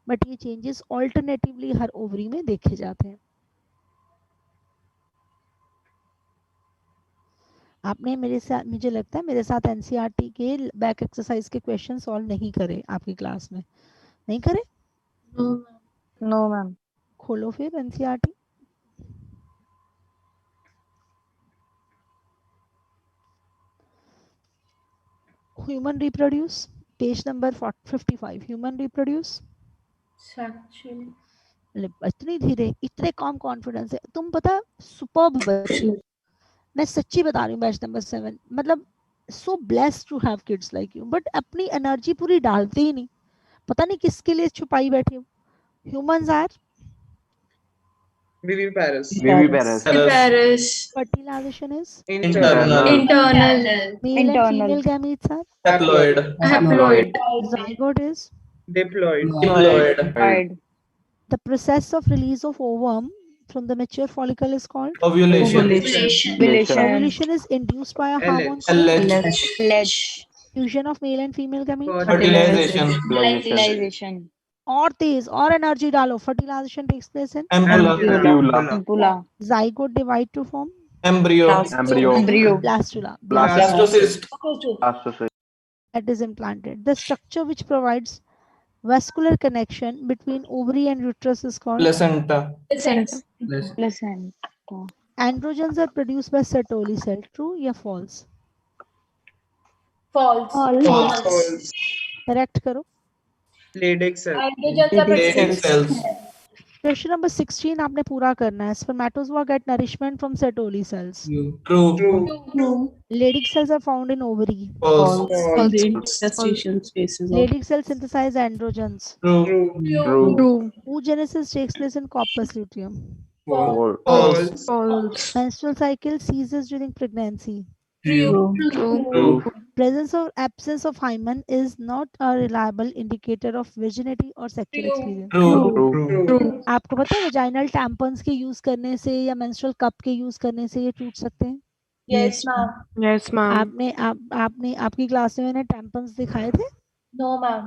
but ये चेंजेस ऑल्टरनेटिवली हर ओवरी में देखे जाते हैं। आपने मेरे साथ, मुझे लगता है मेरे साथ एनसीईआरटी के बैक एक्सरसाइज के क्वेश्चन सॉल्व नहीं करे आपकी क्लास में, नहीं करे? No ma'am. खोलो फिर NCERT. Human reproduce, page number 55, human reproduce. इतनी धीरे, इतने कम कॉन्फिडेंस है, तुम पता सुपर्ब बच्ची हो, मैं सच्ची बता रही हूँ। बैच नंबर 7 मतलब so blessed to have kids like you, but अपनी एनर्जी पूरी डालते ही नहीं, पता नहीं किसके लिए छुपाई बैठे हो। Humans are Viviparous. fertilization is Internal. male and female gametes are Haploid. zygote is Diploid. the process of release of ovum from the mature follicle is called Ovulation. ovulation is induced by a hormone LH. fusion of male and female gametes Fertilization. और तेज और energy डालो, fertilization takes place in Ampulla. zygote divide to form Embryo. blastula. Blastocyst. That is implanted. The structure which provides vascular connection between ovary and uterus is called Placenta. androgens are produced by Sertoli cell. True या false? False. Correct करो. Leydig cells. Question number 16 आपने पूरा करना है. Spermatozoa get nourishment from Sertoli cells. True. Leydig cells are found in ovary. False. Gestation spaces. Leydig cells synthesize androgens. True. Oogenesis takes place in corpus luteum. False. Menstrual cycle ceases during pregnancy. True. Presence or absence of hymen is not a reliable indicator of virginity or sexual experience. True. आपको पता है vaginal tampons के use करने से या menstrual cup के use करने से ये टूट सकते हैं? Yes, ma'am. आपने आपकी क्लास में मैंने tampons दिखाए थे? No, ma'am.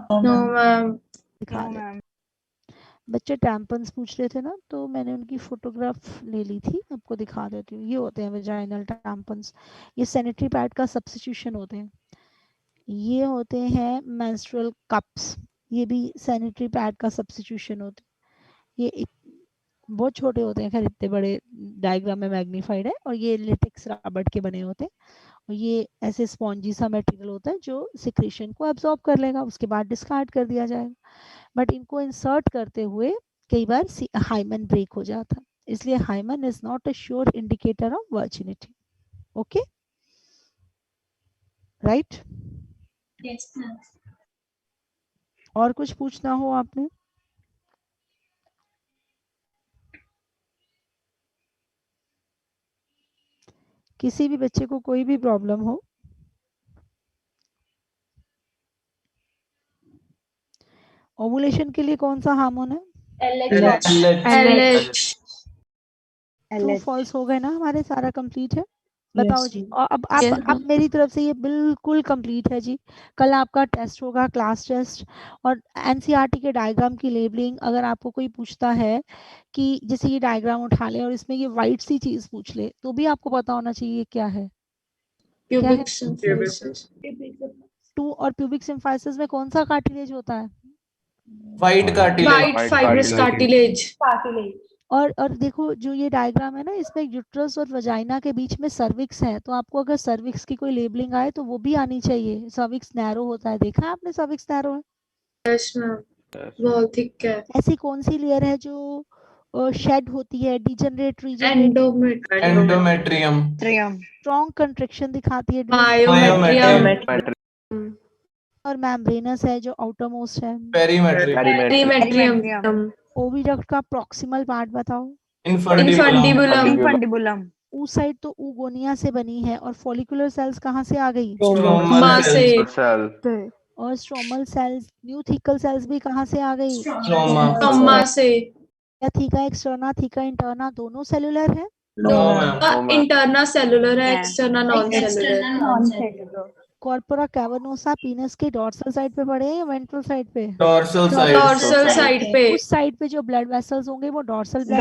दिखा दे। बच्चे टैम्पन्स पूछ रहे थे ना, तो मैंने उनकी फोटोग्राफ ले ली थी, आपको दिखा देती हूँ। ये होते हैं वेजाइनल टैम्पन्स, ये सैनिटरी पैड का सब्स्टिट्यूशन होते हैं। ये होते हैं मेंस्ट्रुअल कप्स, ये भी सैनिटरी पैड का सब्स्टिट्यूशन होते हैं। ये बहुत छोटे होते हैं, खैर इतने बड़े डायग्राम में मैग्नीफाइड है, और ये लेटेक्स रबड़ के बने होते हैं, और ये ऐसे स्पॉन्जी सा मटेरियल होता है जो सिक्रीशन को एब्जॉर्ब कर लेगा, उसके बाद डिस्कार्ड कर दिया जाएगा। बट इनको इंसर्ट करते हुए कई बार हाइमन ब्रेक हो जाता है, इसलिए hymen is not a sure indicator of virginity. Okay, right? और कुछ पूछना हो आपने? किसी भी बच्चे को कोई भी प्रॉब्लम हो? ओवुलेशन के लिए कौन सा हार्मोन है? LH. ट्रू फॉल्स हो गए ना हमारे? सारा कंप्लीट है? बताओ जी। और अब मेरी तरफ से ये बिल्कुल कंप्लीट है जी। कल आपका टेस्ट होगा, क्लास टेस्ट, और एनसीईआरटी के डायग्राम की लेबलिंग। अगर आपको कोई पूछता है कि जैसे ये डायग्राम उठा ले और इसमें ये वाइट सी चीज पूछ ले, तो भी आपको पता होना चाहिए क्या है। टू और प्यूबिक सिम्फाइसिस में कौन सा कार्टिलेज होता है? White fibrous cartilage. और देखो जो ये डायग्राम है ना, इसमें यूट्रस और वजाइना के बीच में सर्विक्स है, तो आपको अगर सर्विक्स की कोई लेबलिंग आए तो वो भी आनी चाहिए। सर्विक्स नैरो होता है, देखा है आपने सर्विक्स नैरो है? यस मैम, बहुत थिक है। ऐसी कौन सी लेयर है जो शेड होती है? Degenerate region, Endometrium. Strong contraction दिखाती है, मायोमेट्रियम, और मेम्ब्रेनस है जो आउटर मोस्ट है, पेरीमेट्रियम, ओविडक्ट का प्रॉक्सिमल पार्ट बताओ। इन्फंडिबुलम, ऊ साइड तो ऊगोनिया से बनी है, और फॉलिकुलर सेल्स कहाँ से आ गई? स्ट्रोमा से, और stromal cells, new thecal sales भी कहाँ से आ गई? स्ट्रोमा से। या थीका एक्सटर्ना, थीका इंटरना दोनों सेलुलर है? इंटरना सेलुलर है, externa non cellular. Corpora cavernosa पीनस के डॉर्सल साइड पे पड़े हैं या वेंट्रल साइड पे? डॉर्सल साइड पे। उस साइड पे जो ब्लड वेसल्स होंगे वो डॉर्सल साइड।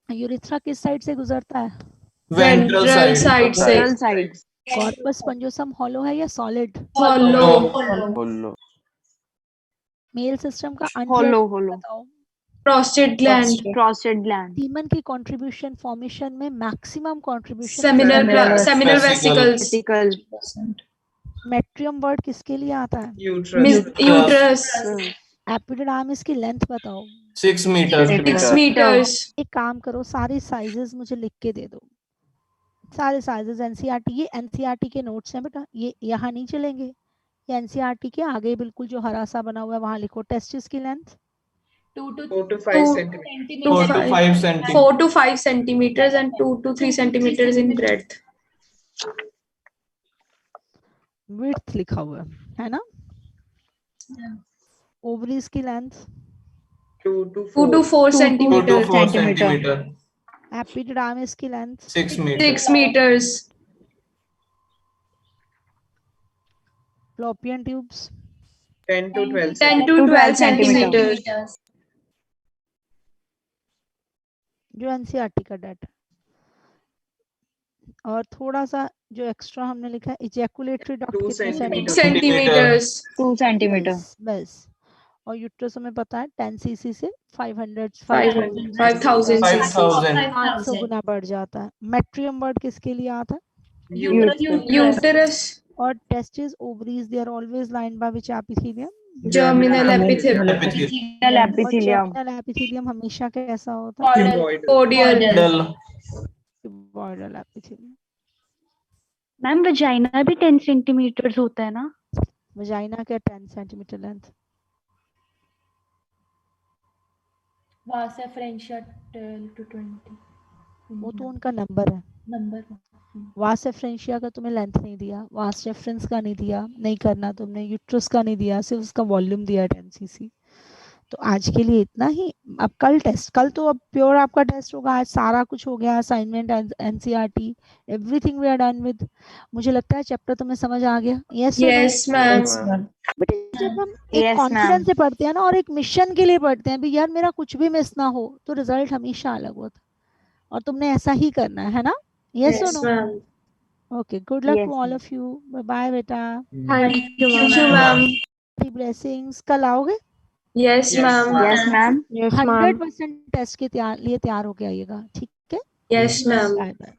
यूरिथ्रा किस साइड से गुजरता है? वेंट्रल साइड से। कॉर्पस स्पंजोसम हॉलो है या सॉलिड? हॉलो। मेल सिस्टम का हॉलो। बताओ। Prostate gland. सीमन की कंट्रीब्यूशन फॉर्मेशन में maximum contribution seminal vesicles. मेट्रियम word किसके लिए आता है? यूट्रस। एपिडिडामिस की लेंथ बताओ। 6 मीटर। 6 meters। एक काम करो, सारे साइजेस मुझे लिख के दे दो, सारे साइजेस एनसीईआरटी। ये एनसीईआरटी के नोट्स हैं बेटा, ये यहाँ नहीं चलेंगे, ये एनसीईआरटी के आगे बिल्कुल जो हरा सा बना हुआ है वहां लिखो। टेस्टिस की length 4 to 5 centimeters. 4 to 5 centimeters. 4 to 5 centimeters and 2 to 3 centimeters in breadth. Width लिखा हुआ है ना। ओवरीज की length 2 to 4 centimeters. 4 centimeter. Epididymis की length 6 meters. 6 meters. Fallopian tubes 10 to 12 10 to 12 centimeters. जो एनसीईआरटी का डाटा। और थोड़ा सा जो एक्स्ट्रा हमने लिखा है, इजैकुलेटरी डक्ट 2 कितने centimeters. Centimeters. 2 centimeter. बस। और यूट्रस हमें पता है 10 cc से 500 5,000 5,000. 500 गुना बढ़ जाता है। मेट्रियम वर्ड किसके लिए आता है? Uterus. और testis ovaries they are always lined by which epithelium? Germinal epithelium. Germinal epithelium हमेशा कैसा होता है? Cordial. Cuboidal epithelium। Ma'am vagina भी 10 सेंटीमीटर होता है ना? वजाइना का 10 centimetre length. Vasa efferentia 12 to 20। वो तो उनका नंबर है। नंबर वास फ्रेंशिया का तुम्हें लेंथ नहीं दिया, वास रेफरेंस का नहीं दिया, नहीं करना तुमने, यूट्रस का नहीं दिया, सिर्फ उसका वॉल्यूम दिया 10 cc। तो आज के लिए इतना ही। अब कल टेस्ट, कल तो अब प्योर आपका टेस्ट होगा। आज सारा कुछ हो गया, assignment, NCERT, everything we are done with. मुझे लगता है चैप्टर तुम्हें समझ आ गया। Yes ma'am. बट जब हम एक कॉन्फिडेंस से पढ़ते हैं ना और एक मिशन के लिए पढ़ते हैं भी यार मेरा कुछ भी मिस ना हो, तो रिजल्ट हमेशा अलग होता है। और तुमने ऐसा ही करना है ना? Yes or no? Okay, good luck to all of you. Bye bye बेटा। Thank you ma'am. Blessings। कल आओगे? Yes ma'am. Yes ma'am. 100% test के लिए तैयार होके आइएगा, ठीक है? Yes ma'am. Bye bye।